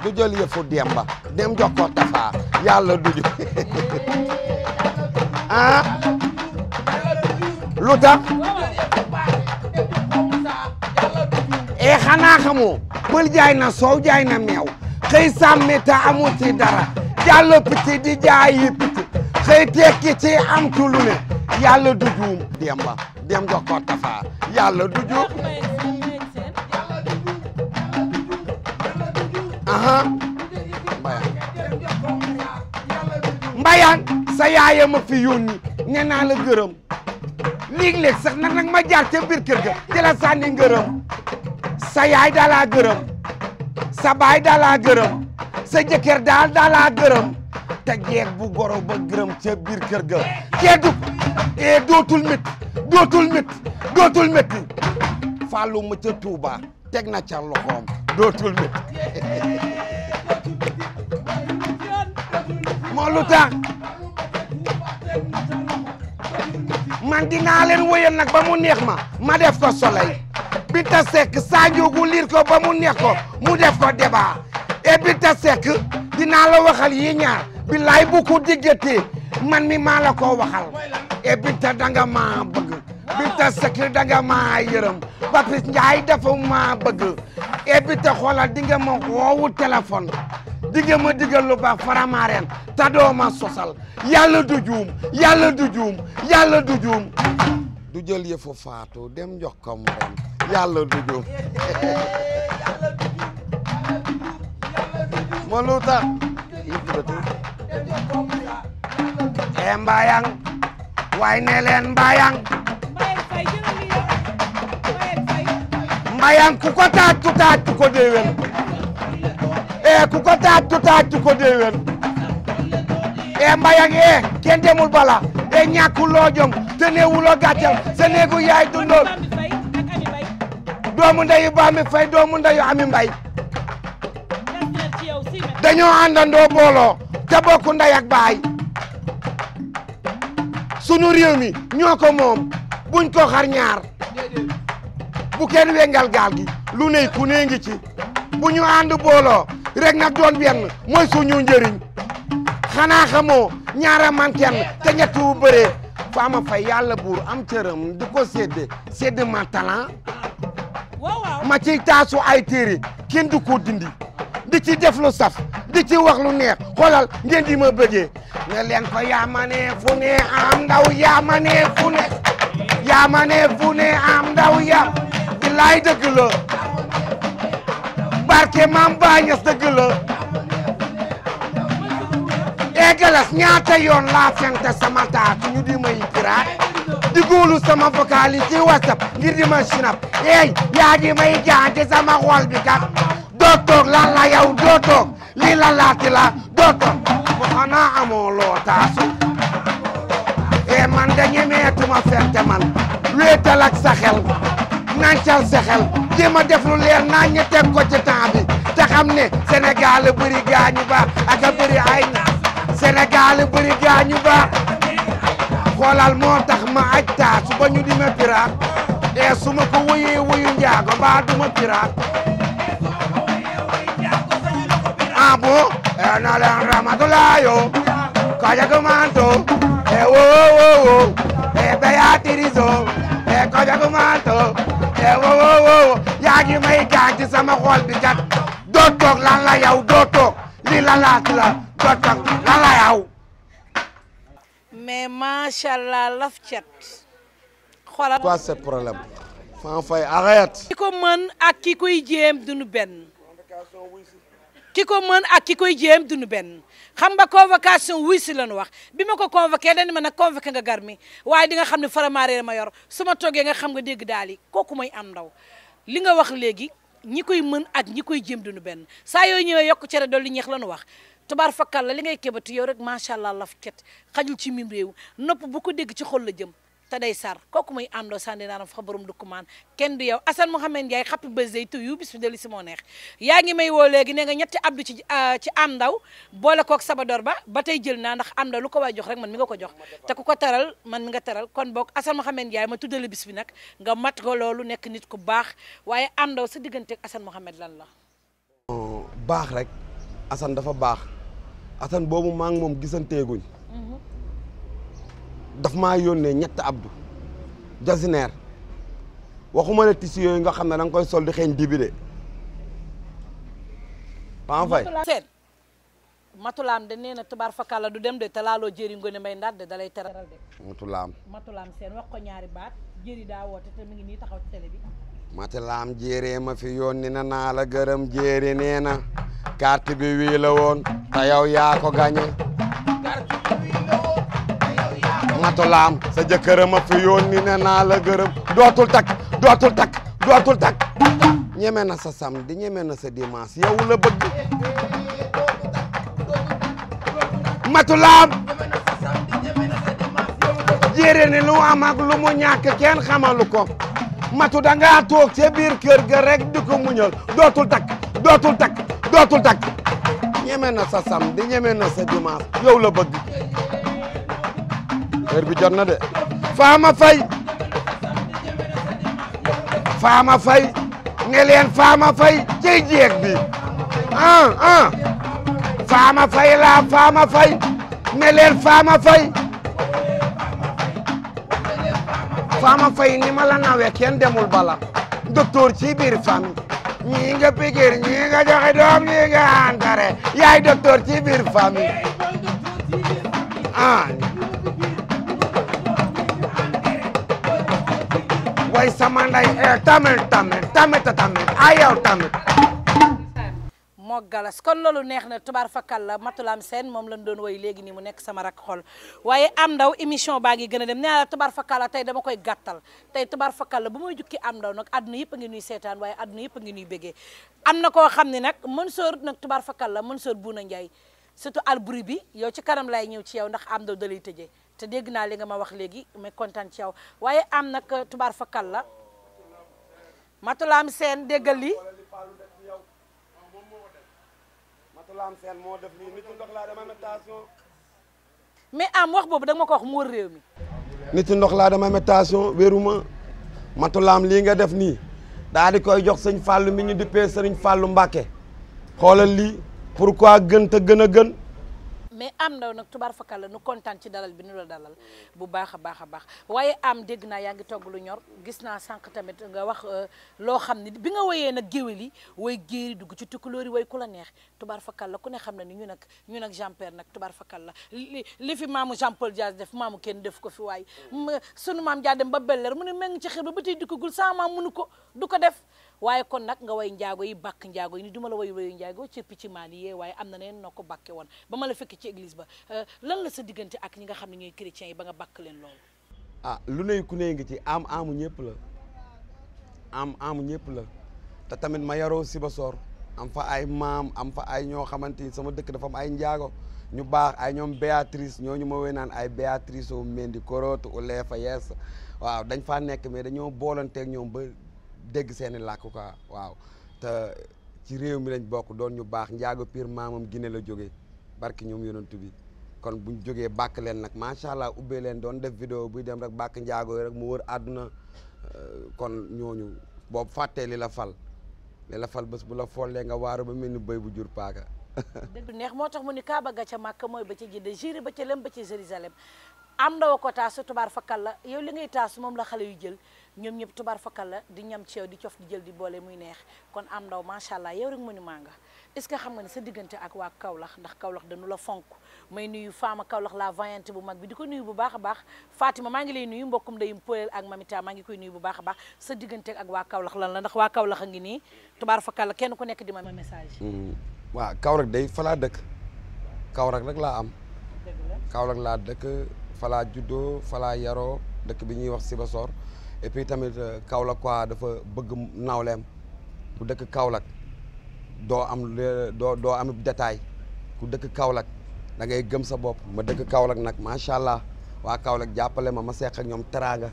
du jël yëfu Demba dem jox ko Tafa yàlla du juum ah lu tax e xanaa xamoo pël jaay na soow jaay na meew xëy sàmme ta amul ci dara jàll piti di jaay yi piti xëy tekki ci am ci lu ne yàlla du juum Demba dem jox ko Tafa yàlla du juum aha mbayaan sa yaaya ma fi yónni nee naa la gërëm léeg-léeg sax nag ma jaar ca biir kër ga di la sànni ngërëm sa yaay dalaa gërëm sa baay dalaa gërëm sa jëkkër dalaa gërëm te jeeg bu goro ba gërëm ca biir kër ga kee du e dootul métti Fallou ma ca Touba teg na ca loxoom dootul métti moo lu tax man dinaa leen woyal nag ba mu neex ma def ko soleil Binta Seck Sanjoogu liir ko ba mu neex ko mu def ko débat et Binta Seck dinaa la waxal yi ñaar billaay bu ko diggatee man mi maa la ko waxal et Binta danga maa bëgg Binta Seck danga maa yërëm Papis Ndiaye dafa maa bëgg et Binta xoolal di nga ma woowu téléphone di nga ma digal lu baax Faramareen ta doo ma sosal yàlla du juum yàlla du juum yàlla du juum du jël yëfu Faatu dem jox ko morom yàlla du juum moo lu tax e mbayang waay ne leen mbayang mbayang ku ko taaj ko déwén e ku ko taaj ko déwén e mbayang e kenn demul bala e ñàkkuloo jom te neewuloo gàccal sa néegu yaay dundoon doomu ndeyu Bami Fay doomu ndeyu Ami Mbay dañoo àndandoo booloo te bokku ndey ak baay sunu réew mi ñoo ko moom buñ ko xar ñaar bu kenn wengal gaal gi lu ne ku ne ngi ci bu ñu ànd booloo rek nag doon benn mooy suñu njëriñ xanaa xamoo ñaara man kenn te ñett wu bëree Fama Faye yàlla buur am cëram di ko sédd ma talent ma ciy taasu ay téere kenn du ko dindi di ci def lu saf di ci wax lu neex xoolal ngeen di ma bëggee ne leen ko yaa ma ne fu ne am ndaw yaa ma ne fu ne yaa ma ne fu ne am ndaw yaa billaay dëgg la barke maam Bañas dëgg la galas ñaata yoon laa fente sama taatu ñu di may piraat di góolu sama vocal yi ci WhatsApp ngir di ma sinap yaa di may jaante sama xol bi kat doo toog lan la yow doo toog lii la laati la doo toog bu xanaa amoo loo taasu man da ñemeetuma fente man wéetal ak sa xel nancal sa xel di ma def lu leer naa ñu teg ko ci temps bi te xam ne Sénégal bëri gaañu ba ak a bëri ay Sénégal bëri gaañu ba xoolal moo tax ma aj taasu ba ñu di ma piraat su ma ko wuyee wuyu njaago ba du ma piraat ah bon na leen ramatulayo kajago manto wo wo wo Beatrizo kajago manto wo wo wo yaa ngi may gaañ ci sama xol bi kat doo toog lan la yow doo toog lii la laat la doo toog lan la yow mais macha allah laf cat xoolal quoi ce problème Fama Faye arrête ki ko mën ak ki koy jéem duñu benn ki ko mën ak ki koy jéem duñu benn xam nga convocation wuy si lañu wax bi ma ko convoqué dañu ma nag convoqué nga Garmi waaye di nga xam ne Faramareen ma yor su ma toogee nga xam nga dégg daal yi kooku mooy am ndaw li nga wax léegi ñi koy mën ak ñi koy jéem duñu benn saa yooyu ñëwee yokk cere dolli ñeex lañu wax tubaar fakkal la li ngay kébatu yow rek macha allah laf ket xajul ci mim réew nopp bu ko dégg ci xol la jëm te day sar kooku muy am doo sandi naaram fa borom dukkumaan kenn du yow Assane Mouhamed Ndiaye happy birthday to you bis bi deli si moo neex yaa ngi may woo léegi ne nga ñetti abdu ci am ndaw boole kook sabador ba tey jël naa ndax am ndaw lu ko waay jox rek man mi nga ko jox te ku ko teral man mi nga teral kon boog Assane Mouhamed Ndiaye ma tuddale bis bi nag nga mat ko loolu nekk nit ku baax waaye am ndaw sa digganteeg Assane Mouhamed lan la baax rek Assane dafa baax Assane boobu maa ngi moom gisanteeguñ daf maa yónnee ñetti abdu jasineer waxuma ne tissu yooyu nga xam ne da nga koy sol di xeeñ dibi de Pam Faye seen matulaam de nee na tubaar fakala du dem de te laaloo jëri ngone mbay ndaat de dalay teral de matulaam seen wax ko ñaari baat jëri daa woote te mi ngi nii taxaw ci télé bi matulaam jéeree ma fi yónni na naa la gërëm jéeri nee na carte bi wii la woon te yow yaa ko gagné matulaam sa jëkkër ma fi yónni na naa la gërëm dootul takk ñeme na sa samedi ñeme na sa dimanche yow la bëgg matulaam jéere ni lu am ak lu mu ñàkk kenn xamalu ko matu da ngaa toog ca biir kër ga rek di ko muñal dootul takk ñeme na sa samedi ñeme na sa dimanche yow la bëgg heure bi jot na de Fama Faye ne leen Fama Faye cey jeeg bi Fama Faye ne leen Fama Faye ni ma la nawee kenn demul bala docteur ci biir famille ñii nga piqûre ñii nga joxe doom ñii nga antare yaay docteur ci biir famille way sama nday tamit ayaw tamit moo galas kon loolu neex na tubaar fakal la matulaam seen moom lañ doon woy léegi nii mu nekk sama rak xol waaye am ndaw émission baa ngi gën a dem nee la tubaar fakal la tey dama koy gàttal tey tubaar fakal la bu may jukki am ndaw nag àdduna yëpp a ngi nuy seetaan waaye àdduna yëpp a ngi nuy bégee am na koo xam ne nag Mansour nag tubaar fakal la Mansour Bouna Ndiaye surtout alburi bi yow ci kanam lay ñëw ci yow ndax am ndaw da lay tëjee te dégg naa li nga ma wax léegi mais kontaan ci yow waaye am nag tubaar fakal la matulaam seen déggal li mais am wax boobu da nga ma ko wax mu wër réew mi nit ndox laa dama métation wéruma matulaam lii nga def nii daa di koy jox sëñ Fallou mi ñu dippee sëriñ Fallou Mbacké xoolal lii pourquoi gën te gën a gën mais am ndaw nag tubaar fakal la nu kontaan ci dalal bi nu la dalal bu baax a baax waaye am dégg naa yaa ngi togg lu ñor gis naa sànq tamit nga wax loo xam ne bi nga woyee nag géwél yi way géeri dugg ci tukulóori way ku la neex tubaar fakal la ku ne xam ne ni ñu nag Jean Pierre nag tubaar fakal la li fi maamu Jean Paul Diaz def maamu kenn def ko fi waaye sunu maam jaa dem ba belleer mu ne meng ci xir ba tey dikkagul sama maam mënu ko du ko def waaye kon nag nga way njaago yi bàkk njaago yi ni duma la wayu njaago ci picc maali yee waaye am na neen noo ko bàkke woon ba ma la fekk ci église ba lan la sa diggante ak ñi nga xam ne ñooy chrétiens yi ba nga bàkk leen loolu lu ne ku ne ngi ci amu ñëpp la amu ñëpp la te tamit ma yaroo Sibassor am fa ay maam am fa ay ñoo xamante ni sama dëkk dafa am ay njaago ñu baax ay ñoom Béatrice ñooñu ma woy naan ay Béatrice o Mendi Korotu Ulefa Yes waaw dañ faa nekk mais dañoo boolanteeg ñoom ba dégg seeni làkk quoi waaw te ci réew mi lañ bokk doon ñu baax njaago pire maamam Guinée la jógee barki ñoom yonantu bi kon buñ jógee bàkk leen nag macha allah ubbee leen doon def vidéo buy dem rek bàkk njaago yi rek mu wër àdduna kon ñooñu boobu fàttee li la fal bés bu la follee nga waaru ba mel ni béy bu jur paaka dëgg neex moo tax mu ni Kaaba ga ca Màkka mooy ba ca Jidda Jiri ba ca Lem ba ca Jérusalem am ndaw ko taasu tubaar fakal la yow li ngay taasu moom la xale yu jël ñoom ñëpp tubaar fakal la di ñam ci yow di cof di jël di boole muy neex kon am ndaw macha allah yow rek mu ni maa nga est-ce que xam nga ne sa diggante ak waa Kaolack ndax Kaolack dañu la fonk may nuyu Fama Kaolack la voyante bu mag bi di ko nuyu bu baax a baax Fatima maa ngi lay nuyu mbokkum ndeyum Poel ak Mamita maa ngi koy nuyu bu baax a baax sa diggante ak waa Kaolack lan la ndax waa Kaolack a ngi nii tubaar fakal la kenn ku nekk di ma message waaw Kaolack day falaa dëkk Kaolack rek laa am Kaolack laa dëkk falaa juddoo falaa yaroo dëkk bi ñuy wax Sibassor et puis tamit Kaolack quoi dafa bëgg nawleem ku dëkk Kaolack doo am détail ku dëkk Kaolack da ngay gëm sa bopp ma dëkk Kaolack nag macha allah waa Kaolack jàppale ma seq ak ñoom teraanga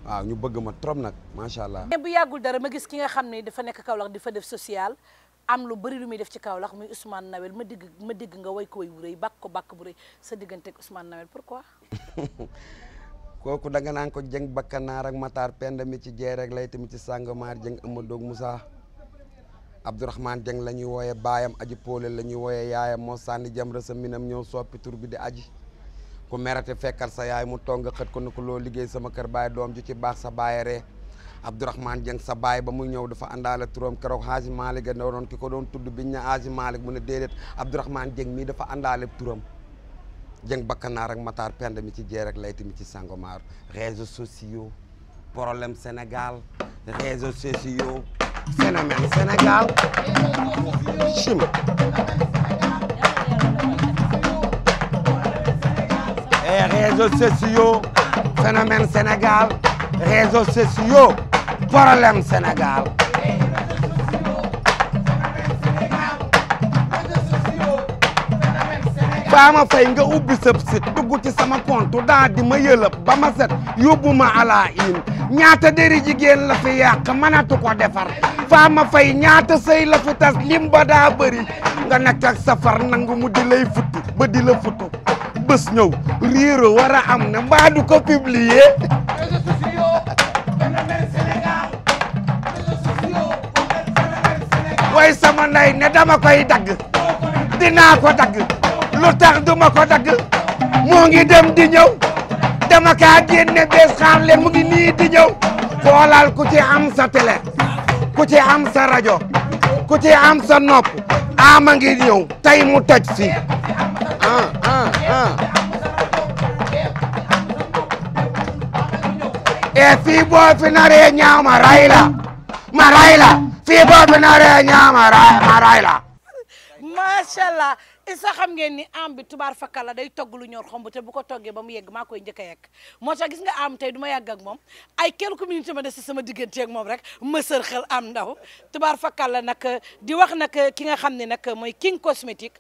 waaw ñu bëgg ma trop nag macha allah. mais bu yàggul dara ma gis ki nga xam ne dafa nekk Kaolack di fa def social am lu bëri lu muy def ci Kaolack muy Ousmane Nawel ma dégg nga way ko way bu rëy bàkk bu rëy sa diggante ak Ousmane Nawel pourquoi. kooku danga naan ko Jeng Bakkanaar ak Matar Penda mi ci jeer rek lay tamit ci Sangomar Jeng Amadou Moussa Abdourahmane Jeng la ñuy wooye baayam aji poole la ñuy wooye yaayam moo sànni jamra sa minam ñëw soppi tur bi di aji ku merate fekkal sa yaay mu tong nga xët ko ne ko loo liggéey sama kër baay doom ju ci baax sa baay ree Abdourahmane Jeng sa baay ba muy ñëw dafa àndaale turam keroog Haaji Malick a doon ki ko doon tudd biñ na Haaji Malick mu ne déedéet Abdourahmane Jeng mii dafa àndaale turam Jeng Bakkanaar ak Matar Penda mi ci jeer ak layti mi ci Sangomar réseaux sociaux problème Sénégal réseaux sociaux phénomène Sénégal chim réseaux sociaux phénomène Sénégal réseaux sociaux problème Sénégal Fama Faye nga ubbi sëb sit dugg ci sama compte daa di ma yëlëb ba ma set yóbbu ma ala in ñaata dëri jigéen la fi yàq mënatu ko defar Fama Faye ñaata sëy la fi tas lim ba daa bëri nga nekk ak safar nangu mu di lay futti ba di la futu bés ñëw riiro war a am ne mbaa du ko publier way sama ndey ne dama koy dagg dinaa ko dagg lu tax duma ko dagg moo ngi dem di ñëw dama kaa génne bees xaar leen mu ngi nii di ñëw xoolal ku ci am sa télé ku ci am sa rajo ku ci am sa nopp ama ngi ñëw tey mu toj fi e fii boo fi naree ñaaw ma ray la fii boo fi naree ñaaw ma ray la macha allah isa xam ngeen ni am bi tubaar fakal la day togg lu ñor xomb te bu ko toggee ba mu yegg maa koy njëkk a yegg moo tax gis nga am tey du ma yàgg ak moom ay quelques minutes ma des si sama diggante ak moom rek mësër xel am ndaw tubaar fakal la nag di wax nag ki nga xam ne nag mooy King Cosmétique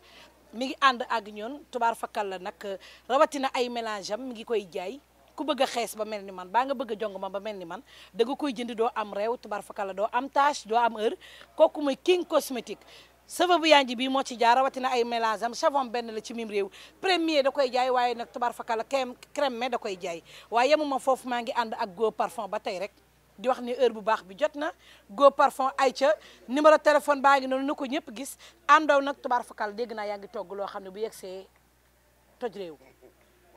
mi ngi ànd ak ñun tubaar fakal la nag rawatina ay mélange am mi ngi koy jaay ku bëgg a xees ba mel ni man baa nga bëgg a jong ma ba mel ni man da nga koy jënd doo am réew tubaar fakal la doo am tache doo am heure kooku mooy King Cosmétique savon bu yanji bii moo ci jaar rawatina ay mélange am savon benn la ci mim réew premier da koy jaay waaye nag tubaar fakala crème mais da koy jaay waaye yemuma foofu maa ngi ànd ak Go Parfum ba tey rek di wax ni heure bu baax bi jot na Go Parfum ay ca numéro téléphone baa ngi noonu na ko ñëpp gis àndaw nag tubaar fakala dégg naa yaa ngi togg loo xam ne bu yegsee toj réew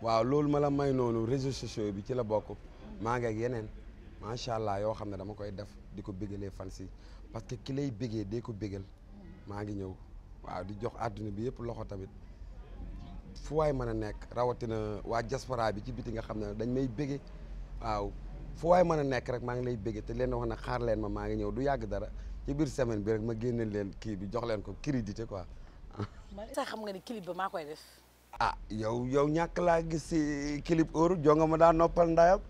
waaw loolu ma la may noonu réseaux sociaux bi ci la bokk maa ngi ak yeneen macha allah yoo xam ne dama koy def di ko bégalee fan si parce que ki lay bégee dee ko bégal maa ngi ñëw waaw di jox àdduna bi yëpp loxo tamit fu waay mën a nekk rawatina waa diaspora bi ci biti nga xam ne dañ may bége waaw fu waay mën a nekk rek maa ngi lay bége te leen wax na xaar leen ma maa ngi ñëw du yàgg dara ci biir semaine bi rek ma génne leen kii bi jox leen ko crédité quoi. sax xam nga ni clip ba maa koy def. ah yow ñàkk laa gis si clip heure jonga ma daa noppal ndayam.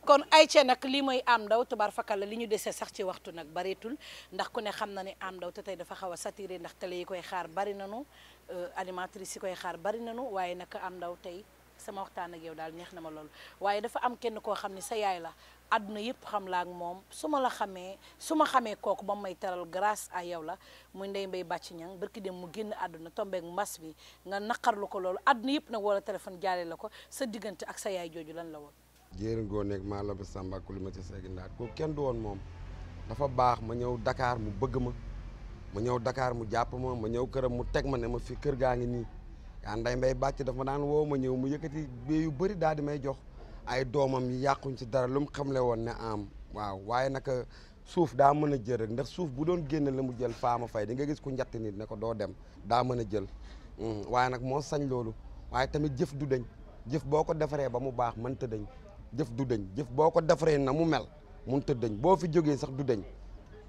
kon ayca nag lii mooy am ndaw tubaar fakal la li ñu dese sax ci waxtu nag bareetul ndax ku ne xam na ne am ndaw te tey dafa xaw a saturé ndax télé yi koy xaar bari nanu animatrice yi koy xaar bari nanu waaye nag am ndaw tey sama waxtaan ak yow daal neex na ma loolu waaye dafa am kenn koo xam ne sa yaay la àdduna yëpp xam la ak moom su ma xamee kooku ba may teral grâce à yow la muy Ndeye Mbaye Bàcc Ñang barki dem mu génn àdduna tombeek mbas bi nga naqarlu ko loolu àdduna yëpp nag wala téléphone jaale la ko sa diggante ak sa yaay jooju lan la woon. jéeri ngoo nekk maa la ba Samba ku li ma ci seegi ndaat ko kenn du woon moom dafa baax ma ñëw Dakar mu bëgg ma ñëw Dakar mu jàpp ma ñëw këram mu teg ma ne ma fi kër gaa ngi nii yaa Ndeye Mbaye Bàcc dafa ma daan woo ma ñëw mu yëkkati bee yu bëri daal di may jox ay doomam yi yàquñ ci dara lu mu xamle woon ne am waaw waaye nag suuf daa mën a jël rek ndax suuf bu doon génne la mu jël Fama Faye di nga gis ku njatti nit ne ko doo dem daa mën a jël waaye nag moo sañ loolu waaye tamit jëf du dañ jëf boo ko defaree ba mu baax mënta dañ jëf du dañ jëf boo ko defaree na mu mel mënta dañ boo fi jógee sax du dañ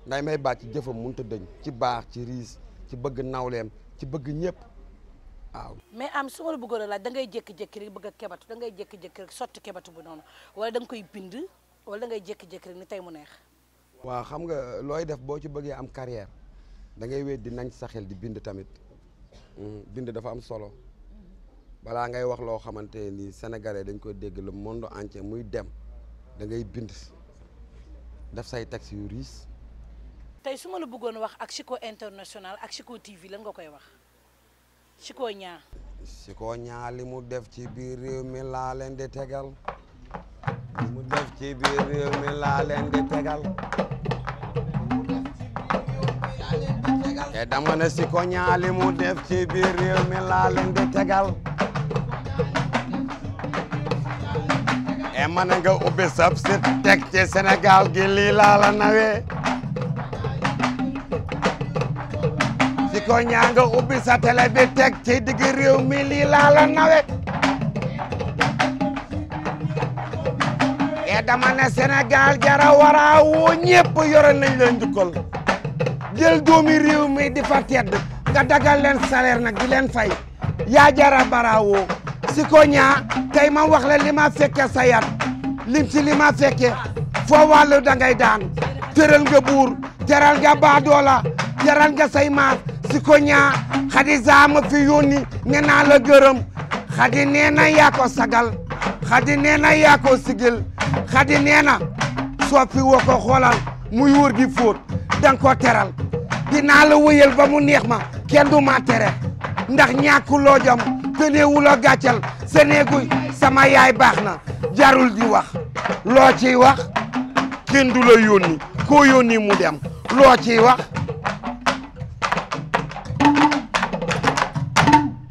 Ndeye Mbaye Bàcc ci jëfam mënta dañ ci baax ci riis ci bëgg nawleem ci bëgg ñëpp waaw. mais am su ma la bëggoon a laaj da ngay jékki-jékki rek bëgg a kebatu da ngay jékki-jékki rek sotti kebatu bu noonu wala da nga koy bind wala da ngay jékki-jékki rek ni tey mu neex. waaw xam nga looy def boo ci bëggee am carrière da ngay wéet di nañ sa xel di bind tamit bind dafa am solo balaa ngay wax loo xamante ni sénégalais dañ koy dégg le monde entier muy dem da ngay bind def say texte yu riis. tey su ma la bëggoon wax ak Chico International ak Chico TV lan nga koy wax Chico Niang. Chico Niang li mu def ci biir réew mi laa leen di tegal li mu def ci biir réew mi laa leen di tegal te dama ne Chico Niang li mu def ci biir réew mi laa leen di tegal e man nga ubbi sab sit teg ci Sénégal gi lii laa la nawee Chico Niang nga ubbi sa télé bi teg ci digg réew mi lii laa la nawe e dama ne Sénégal jara wara woo ñëpp yore nañ leen njukkal jël doomi réew mi di fa tedd nga dagal leen salaire nag di leen fay yaa jara bara woo Chico Niang tey ma wax la li ma fekke sa yat lim ci li ma fekke foo wàllu da ngay daan tëral nga buur teral nga baadoola teral nga say maas Chico Niang Khady ma fi yónni ne naa la gërëm Khady nee na yaa ko sagal Khady nee na yaa ko sigil Khady nee na soppi woo ko xoolal muy wër gi fóot danga ko teral dinaa la wëyal ba mu neex ma kenn du ma tere ndax ñàkku loo jam te neewuloo gàccal sa néeguy sama yaay baax na jarul di wax loo ciy wax kenn du la yónni koo yónni mu dem loo ciy wax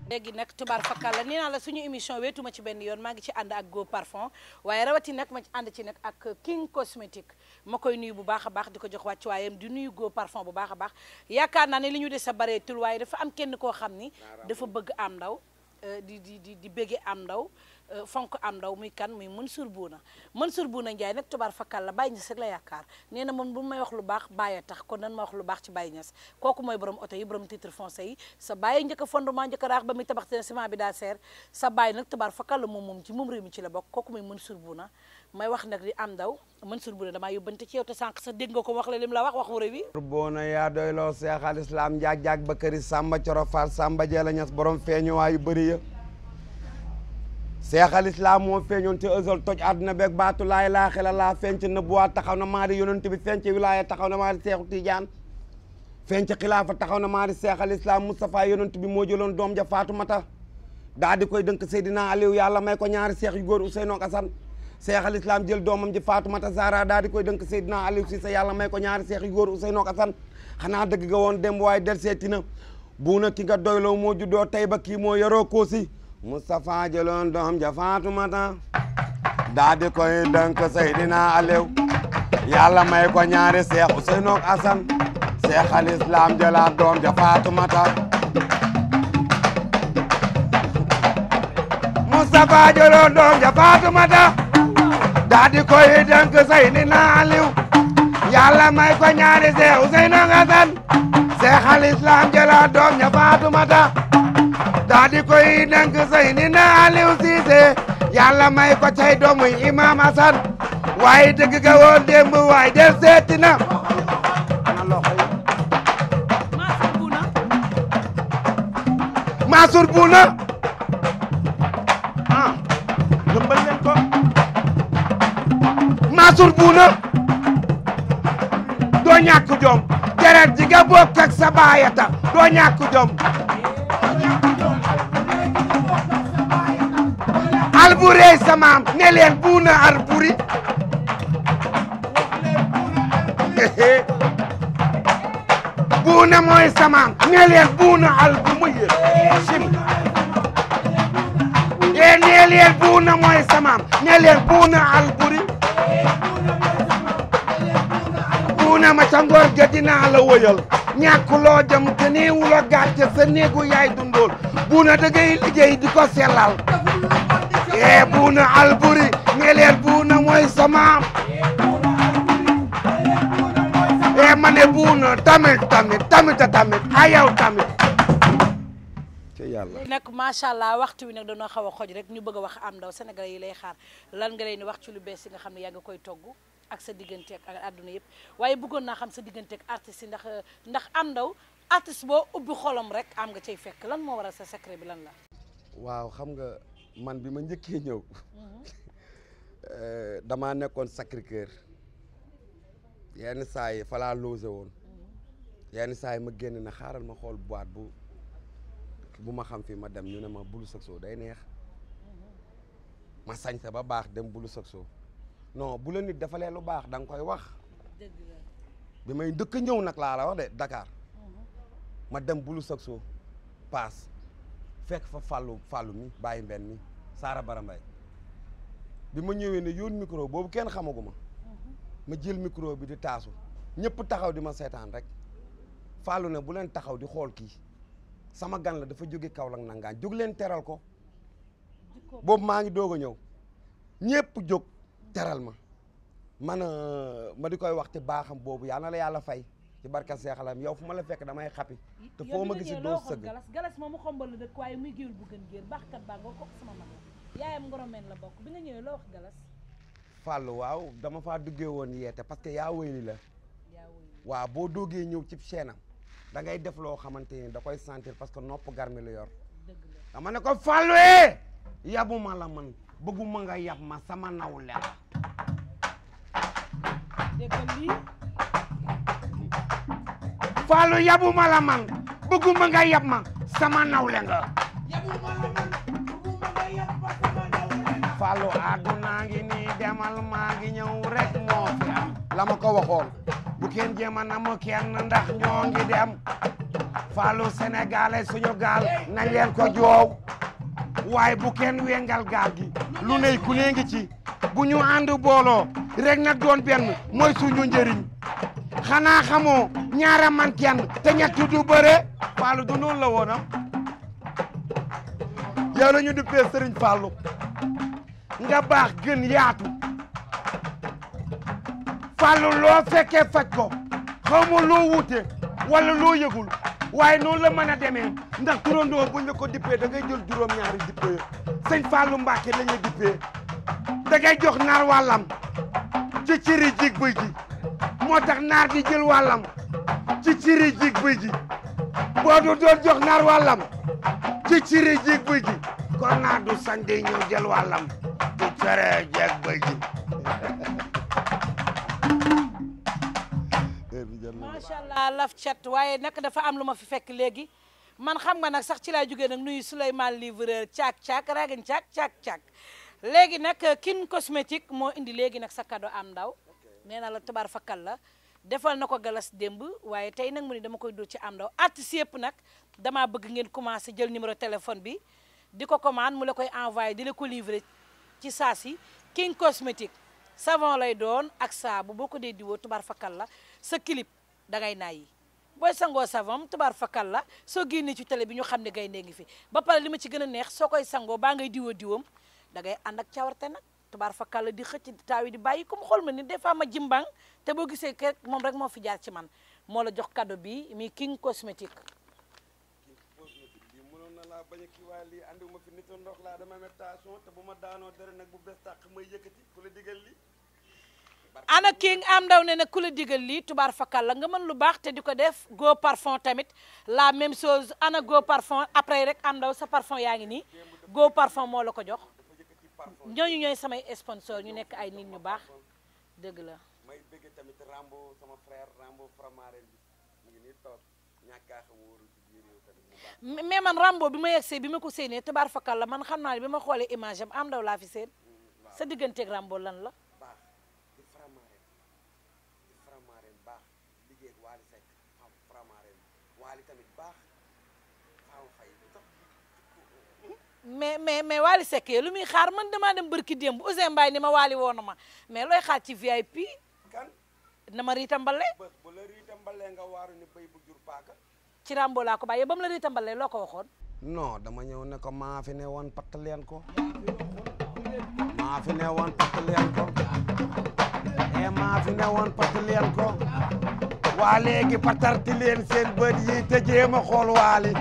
léegi nag tubaar fakkal la nee naa la suñu émission weetuma ci benn yoon maa ngi ci ànd ak Go Parfum waaye rawati nag ma ci ànd ci nag ak King Cosmétique ma koy nuyu bu baax a baax di ko jox wàccuwaayam di nuyu Go Parfum bu baax a baax yaakaar naa ne li ñu des sa bareetul waaye dafa am kenn koo xam ni dafa bëgg am ndaw di bëgge am ndaw fonk am ndaw muy kan muy Mansour Bouna Ndiaye nag tubaar fakkal la Baye Niass rek la yaakaar nee na man bu may wax lu baax Baye tax kon nan ma wax lu baax ci Baye Niass kooku mooy borom oto yi borom titre foncier yi sa Baye njëkk a fondement njëkk a raax ba muy tabax te ciment bi daa seer sa Baye nag tubaar fakkal la moom ci moom réew mi ci la bokk kooku mooy Mansour Bouna may wax nag di am ndaw Mansour Bouna damaa yóbbante ci yow te sànq sa dégg nga ko wax la lim la wax wuré bi Bouna yaa doyloo Seex al Islam njaag ba këri Samba Coro Fall Samba Jeela Ñas borom feeñuwaayu bëri ya Seex al Islam moo feeñoon ci ësal toj àdduna beeg baatu laay laa xela laa feeñ ci nëbbuwaat taxaw na maa di yonent bi feeñ ci wilaaya taxaw na maa di Seexu Tijaan feeñ ci xilaafa taxaw na maa di Seex al Islam Moustapha yonent bi moo jëloon doom ja Faatumata daa di koy dënk Seydina Aliou yàlla may ko ñaari seex yu góor Ousseynou ak Assane Seex al Islam jël doomam ji Faatumata Zahra daa di koy dënk Seydina Aliou Cissé yàlla may ko ñaari seex yu góor Ousseynou ak Assane xanaa dëgg nga woon dem waaye del seeti na Bouna ki nga doyloo moo juddoo tey ba kii moo yoroo koosi Moustapha jëloon doom ja Faatumata daa di koy dënk Seydina Aliou yàlla may ko ñaari seex Ousseynou ak Assane Seex al Islam jëlaat doom ja Faatumata Moustapha jëloon doom ja Faatumata daa di koy dënk Seydina Aliou yàlla may ko ñaari seex Ousseynou ak Assane Seex al Islam jëlaat doom ja Faatumata daa di koy dënk Seydina Aliou Cissé yàlla may ko cay doomu Imam Hassan waaye dëgg ga woon démb waaye del seeti na Mansour Bouna lëmbal leen ko Mansour Bouna doo ñàkk jom deret ji nga bokk ak sa baayata doo ñàkk jom Alboury samaam ne leen Bouna Alboury Bouna mooy samaam ne leen Bouna Alboury sim ne leen Bouna mooy samaam ne leen Bouna Alboury Bouna ma ca ngor ga dinaa la woyal ñàkkuloo jëm te néewuloo gàcce sa néegu yaay dundool Bouna da ngay liggéey di ko sellal Bouna Alboury ne leen Bouna mooy samaam ma ne Bouna tamit ayaw tamit ci yàlla nag macha allah waxtu wi nag dañoo xaw a xoj rek ñu bëgg a wax am ndaw Sénégalais yi lay xaar lan nga leen di wax ci lu bees yi nga xam ne yaa nga koy togg ak sa digganteeg ak àdduna yëpp waaye bëggoon naa xam sa digganteeg artistes yi ndax am ndaw artiste boo ubbi xolam rek am nga cay fekk lan moo waral sa secret bi lan la waaw xam nga man bi ma njëkkee ñëw damaa nekkoon Sacré-Cœur yenn saa yi fa laa logé woon yenn saa yi ma génn na xaaral ma xool boîte bu ma xam fi ma dem ñu ne ma Bulu Saxo day neex ma sañse ba baax dem Bulu Saxo non bu la nit defalee lu baax da nga koy wax bi may ndëkk ñëw nag laa la wax de Dakar ma dem Bulu Saxo paas fekk fa fàllu mi bàyyi mbenn mi Saara Barambay bi ma ñëwee ne yoon micro boobu kenn xamaguma ma jël micro bi di taasu ñëpp taxaw di ma seetaan rek fàllu ne bu leen taxaw di xool kii sama gan la dafa jóge Kaolack nangaan jóg leen teral ko boobu maa ngi doog a ñëw ñëpp jóg teral ma ma di koy wax te baaxam boobu yal na la yàlla fay ci barka seexalam yow fu ma la fekk damay xapi te foo ma gisi doo sëgg galas moom mu xombal la dëkk waaye muy géwél bu gën géer baaxkat baa nga ko sama mag yaayam ngoromeen la bokk bi nga ñëwee loo wax galas Fallou waaw dama faa duggee woon yeete parce que yaa wëyli la waaw boo doogee ñëw ci chaîne am da ngay def loo xamante ni da koy sentir parce que nopp garmi lu yor dama ne ko Fallou yabuma la man bëgguma nga yab ma sama nawle la déggal lii Fallou yabuma la man bëgguma nga yab ma sama nawle nga Fallou àdduna ngi nii demal maa ngi ñëw rek moo fi am la ma ko waxoon bu kenn jéema na mu kenn ndax ñoo ngi dem Fallou sénégalais suñu gaal nañ leen ko joow waaye bu kenn wengal gaal gi lu ney ku ne ngi ci bu ñu ànd booloo rek nag doon benn mooy suñu njëriñ xanaa xamoo ñaara man kenn te ñett du bëre Fallou du noonu la woonam yow la ñu duppee Serigne Fallou nga baax gën yaatu Fallou loo fekkee faj ko xaw ma loo wuute wala loo yëgul waaye noonu la mën a demee ndax turandoo buñ la ko dippee da ngay jël juróom-ñaari dippee sëñ Fallou Mbacke la ñuy dippee da ngay jox naar wàllam ci ciri jig bëy ji moo tax naar di jël wàllam ci ciri jig bëy ji boo du doon jox naar wàllam ci ciri jig bëy ji kon naar du sañ day ñëw jël wàllam ci cere jig bëy ji macha allah laf cat waaye nag dafa am lu ma fi fekk léegi man xam nga nag sax ci laa jógee nag nuyu Souleymane livreur caak ragin caak léegi nag King cosmétique moo indi léegi nag sa cadeau am ndaw nee na la tabaar fakal la defal na ko galas démb waaye tey nag mu ni dama koy dóor ci am ndaw artiste yëpp nag damaa bëgg ngeen commencé jël numéro téléphone bi di ko commande mu la koy envoyé di la ko livrer ci saa si King cosmétique savon lay doon ak saabu boo ko dee diwoo tubaar fakal la sa clip da ngay naay yi booy sangoo savon tubaar fakal la soo génnee ci télé bi ñu xam ne gaynde ngi fi ba pare li ma ci gën a neex soo koy sangoo baa ngay diwoo diwam da ngay ànd ak cawarte nag tubaar fakal la di xëcc taaw yi di bàyyi comme xool ma ni des fois ma jimbang te boo gisee kek moom rek moo fi jaar ci man moo la jox cadeau bi mi King cosmétique lii mënoon na laa bañ a kii waaye lii andiwuma fi nit ndox laa dama métation te bu ma daanoo dara nag bu bés tàq may yëkkati ku la digal lii ana King am ndaw ne nag ku la digal lii tubaar fakal la nga mën lu baax te di ko def Go Parfum tamit la même chose ana Go Parfum après rek am ndaw sa parfum yaa ngi nii Go Parfum moo la ko jox ñooñu ñooy samay sponsor ñu nekk ay nit ñu baax dëgg la may bëgg tamit Rambo sama frère Rambo Framaren bi mu ngi nii toog ñàkkaa xam wóorul ci biir yow tamit mu baax mais man Rambo bi ma yegsee bi ma ko séenee tubaar fakal la man xam naa ne bi ma xoolee image am ndaw laa fi seen sa digganteeg Rambo lan la baax di Framaren baax liggéey ak Waly Seck xam Framaren Waly tamit baax faaw fay mais Waly Seck lu muy xaar man damaa dem bërki démb Ousseyn Mbaye ni ma Waly woon na ma mais looy xaar ci VIP kan na ma riita mbale bés bu la riita mbalee nga waaru ni béy bu jur paaka ci Rambo laa ko bàyyee ba mu la riita mbale loo ko waxoon non dama ñëw ne ko maa fi ne woon patt leen ko maa fi ne woon patt leen ko maa fi ne woon patt leen ko waa léegi patarti leen seen bët yi te jéem a xool Waly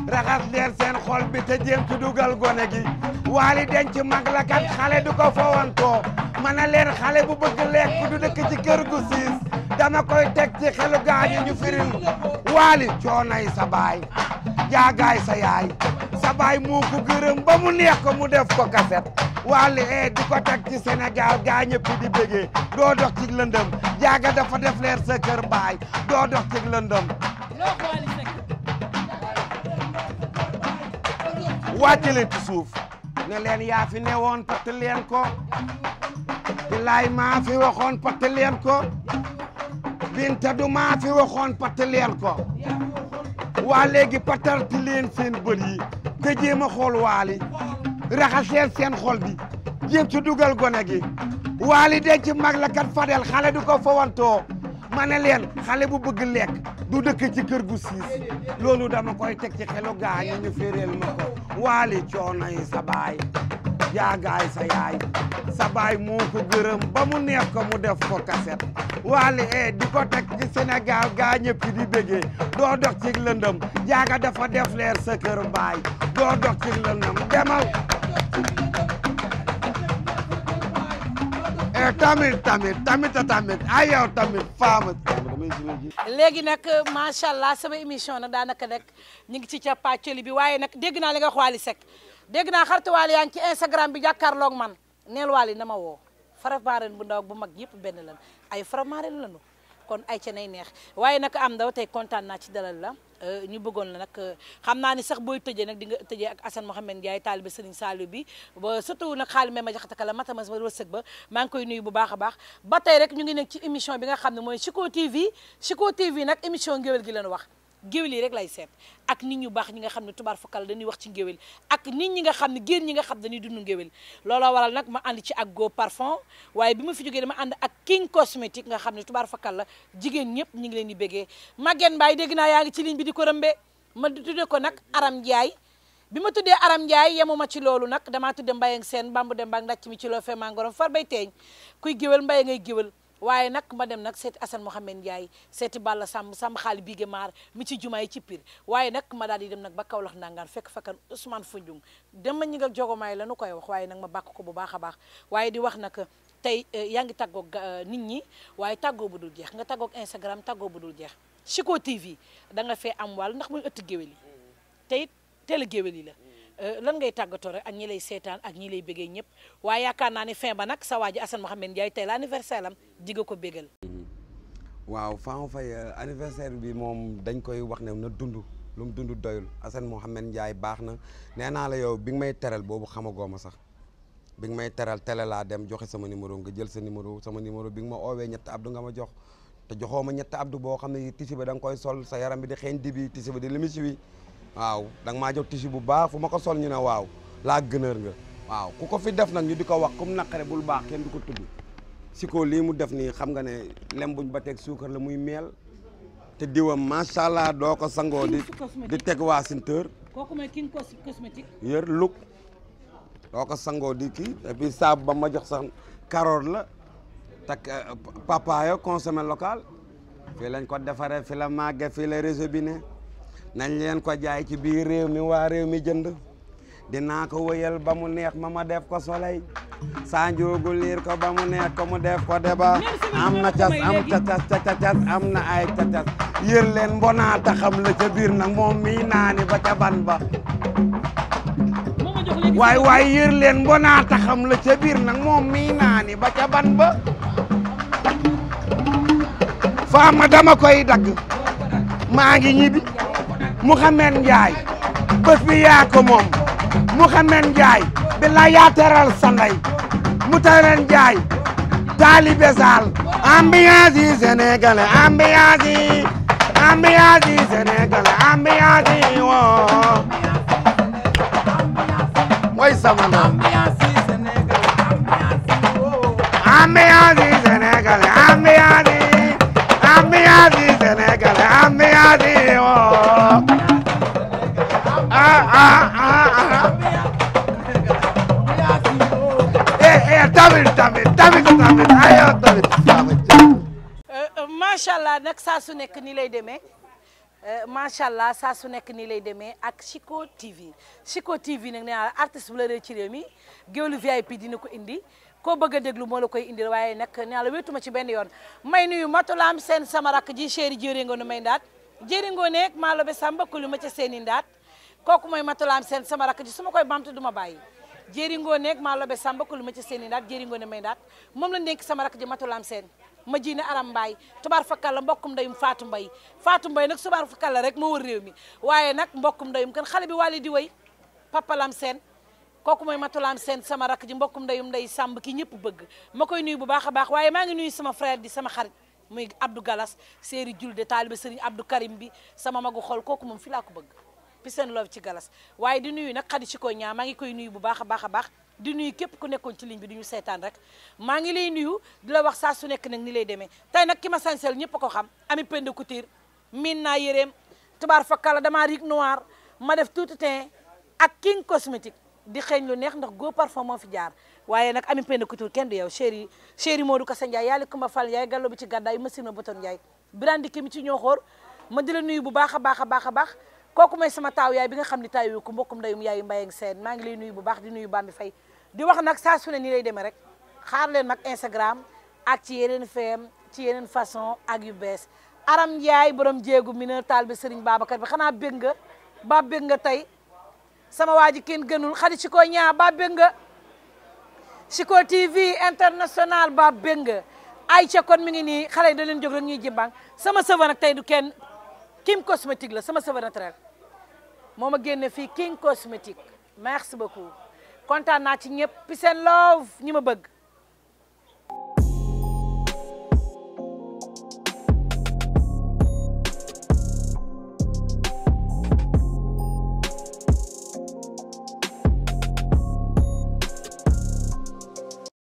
raxas leen seen xol bi te jéem ci dugal gone gi Waly denc mag la kat xale du ko fowantoo mana leen xale bu bëgg lekk du dëkk ci kër gu siis dama koy teg ci xelu gaañu ñu firil Waly coonay sa baay jaagaay sa yaay sa baay moo ko gërëm ba mu neex ko mu def ko kaset Wally di ko teg ci Sénégal gaa ñëpp di bégee doo dox ci lëndëm jaaga dafa def leer sa kër baay doo dox ci lëndëm wàcce leen ci suuf ne leen yaa fi newoon patt leen ko bilaay maa fi waxoon patt leen ko binta du maa fi waxoon patt leen ko waa léegi patarti leen seen bët yi te jéem a xool Wally raxaseel seen xol bi jéem ci dugal gone gi Wally denc mag la kat Fadel xale du ko fawantoo ma ne leen xale bu bëgg lekk du dëkk ci kër gu siis loolu dama koy teg ci xelu gaa ñi ñu féréel ma ko Wally coono yi sa baay jaagaay sa yaay sa baay moo ko gërëm ba mu neex ko mu def ko kaset Wally di ko teg ci Sénégal gaa ñëpp di béggee doo dox ci lëndëm jaaga dafa def leer sa kër baay doo dox ci lëndëm demal tamit ay yow tamit faama léegi nag macha allah sama émission nag daanaka nag ñu ngi ci cappaacoli bi waaye nag dégg naa li nga wax Wally Seck dégg naa xaritu Wally yaa ngi ci Instagram bi jàkkaarloog man neel Wally na ma woo Faramareen bu ndaw bu mag yëpp benn lan ay Faramareen lanu kon ay ca nay neex waaye nag am ndaw tey kontaan naa ci dalal la ñu bëggoon la nag xam naa ni sax booy tëjee nag di nga tëjee ak Assane Mohamed Ndiaye taalibe Serigne Saliou bi ba surtout nag xaali ma jaxata kala matamas ma wërsëg ba maa ngi koy nuyu bu baax a baax ba tey rek ñu ngi nekk ci émission bi nga xam ne mooy Chico TV nag émission ngéwél gi lañu wax géwél yi rek lay seet ak nit ñu baax ñi nga xam ne tubaar fakal dañuy wax ci ngéwél ak nit ñi nga xam ne génn ñi nga xam dañuy dund ngéwél looloo waral nag ma ànd ci ak Go Parfum waaye bi ma fi jógee dama ànd ak King Cosmétique nga xam ne tubaar fakal la jigéen ñëpp ñu ngi leen di béggee Maguette Mbaye dégg naa yaa ngi ci ligne bi di ko rëmbee ma tuddee ko nag Aram Ndiaye bi ma tuddee Aram Ndiaye yemuma ci loolu nag damaa tudde Mbaye ak seen bambu dem ba ndàcc mi ci loo fee mangorom far bay teeñ kuy géwél Mbaye ngay géwél waaye nag ma dem nag seeti Assane Mohamed Ndiaye seeti Balla Samb xaali Bigué Maar mi ci jumaa yi ci Pire waaye nag ma daal di dem nag ba Kaolack ndangaan fekk fakkan Ousmane Foundiougne dem ma ñi nga jogomaay la nu koy wax waaye nag ma bàkk ko bu baax a baax waaye di wax nag tey yaa ngi tàggoog nit ñi waaye tàggoo bu dul jeex nga tàggoog Instagram tàggoo bu dul jeex Chico TV da nga fee am wàll ndax muy ëtt géwél yi te it teel géwél yi la lan ngay tàggatoo rek ak ñi lay seetaan ak ñi lay béggee ñëpp waaye yaakaar naa ne fin ba nag sa waa ji Assane Mohamed Ndiaye tey la anniversaire am diga ko bégal waaw Fama Faye anniversaire bi moom dañ koy wax ne na dund lu mu dund doyul Assane Mohamed Ndiaye baax na nee naa la yow bi nga may teral boobu xamagoo ma sax bi nga may teral télé laa dem joxe sama numéro nga jël sa numéro sama numéro bi nga ma oowee ñetti abdu nga ma jox te joxoo ma ñetti abdu boo xam ne tisi ba da nga koy sol sa yaram bi di xeeñ dibi tisi ba di limisi wi waaw da nga maa jox tissu bu baax fu ma ko sol ñu ne waaw laa gënër nga waaw ku ko fi def nag ñu di ko wax comme naqare bul baax kenn du ko tudd Chico lii mu def nii xam nga ne lem buñ ba teg suukar la muy meel te diwam macha allah doo ko sangoo di teg waa Sinteur kooku mooy King Cosmétique yër luk doo ko sangoo di kii et puis saabu ba ma jox sax carotte la tak papaya consommé local fii lañ ko defaree fi la màgge fii la réseau bi ne nañ leen ko jaay ci biir réew mi waa réew mi jënd dinaa ko wëyal ba mu neex ma def ko soleil saa njoogu liir ko ba mu neex ko mu def ko débat am na cas am cacas am na ay cacas yër leen mbonaata xam la ca biir nag moom mii naani ba ca ban ba waay yër leen mbonaata xam la ca biir nag moom mii naani ba ca ban ba faama dama koy dagg maa ngi ñibbi Mouhamed Ndiaye bés bi yaa ko moom Mouhamed Ndiaye bi la yaa teral sa ndey Mouhamed Ndiaye taalibe Sall ambiance yi sénégalais ambiance yi sénégalais ambiance yi woo mooy sama ndam ambiance yi sénégalais ambiance yi sénégalais ambiance yi woo tamit ayo tamit macha allah nag saa su nekk nii lay demee macha allah saa su nekk nii lay demee ak Chico TV nag nee naa la artiste bu la rëy ci réew mi géwélu VIP dina ko indi koo bëgg a déglu moo la koy indi waaye nag nee naa la wéetuma ci benn yoon may nuyu matulaam seen sama rakk ji chéri jëri ngoonu may ndaat jëri ngooneeg maa lobe samba kulu ma ca seeni ndaat kooku mooy Matulaam Seen sama rakk ji su ma koy bamtu du ma bàyyi jéeri ngooneeg maa lobe samba ko lu ma ci seen i daat jéeri ngoone may daat moom la dénk sama rakk ji Matulaam Seen ma ji ne aram mbaay tubaar fakkal la mbokkum ndeyum Fatou Mbaye nag tubaar fakkal la rek moo wër réew mi waaye nag mbokkum ndeyum kan xale bi wàlli di way papalam seen kooku mooy Matulaam Seen sama rakk ji mbokkum ndeyum ndey sàmb ki ñëpp bëgg ma koy nuyu bu baax a baax waaye maa ngi nuyu sama frère di sama xarit muy Abdou Galas séeri julde taaliba sëriñ Abdou Karim bi sama magu xol kooku moom fi laa ko bëgg pi seen love ci Galas waaye di nuyu nag xadi ci koy ñaa maa ngi koy nuyu bu baax a baax a baax di nuyu képp ku nekkoon ci ligne bi du ñu seetaan rek maa ngi lay nuyu di la wax saa su nekk nag ni lay demee tey nag ki ma sañsel ñëpp a ko xam Ami Penda Couture miin naa yéreem tubaar fakkala damaa rig noir ma def tuuti teint ak King Cosmétique di xeeñ lu neex ndax Go Parfum moo fi jaar waaye nag Ami Penda Couture kenn du yow chéri Modou Kassa Ndiaye yàlla Kumba Fall Ndiaye gallo bi ci gàddaay machine boton Ndiaye birandi ki mi ci ñoo xoor ma di la nuyu bu baax a baax a baax a baax kooku mooy sama taaw yaay bi nga xam ne taayu ko mbokkum ndeyum yaayu Mbayang Seen maa ngi lay nuyu bu baax di nuyu Bambi Faye di wax nag saa su ne nii lay demee rek xaar leen mag Instagram ak ci yeneen feem ci yeneen façon ak yu bees Aram Ndiaye borom jéegu mineur taal bi Serigne Babacar bi xanaa bég nga ba bég nga tey sama waa ji kenn gënul xadi ci ko ñaa ba bég nga Chico TV international ba bég nga ay ca kon mi ngi nii xale yi da leen jóg rek ñuy jimbang sama sëva nag tey du kenn King Cosmétique la sama sëva naturel moo ma génne fii King Cosmétique merci beaucoup kontaan naa ci ñëpp peace and love ñi ma bëgg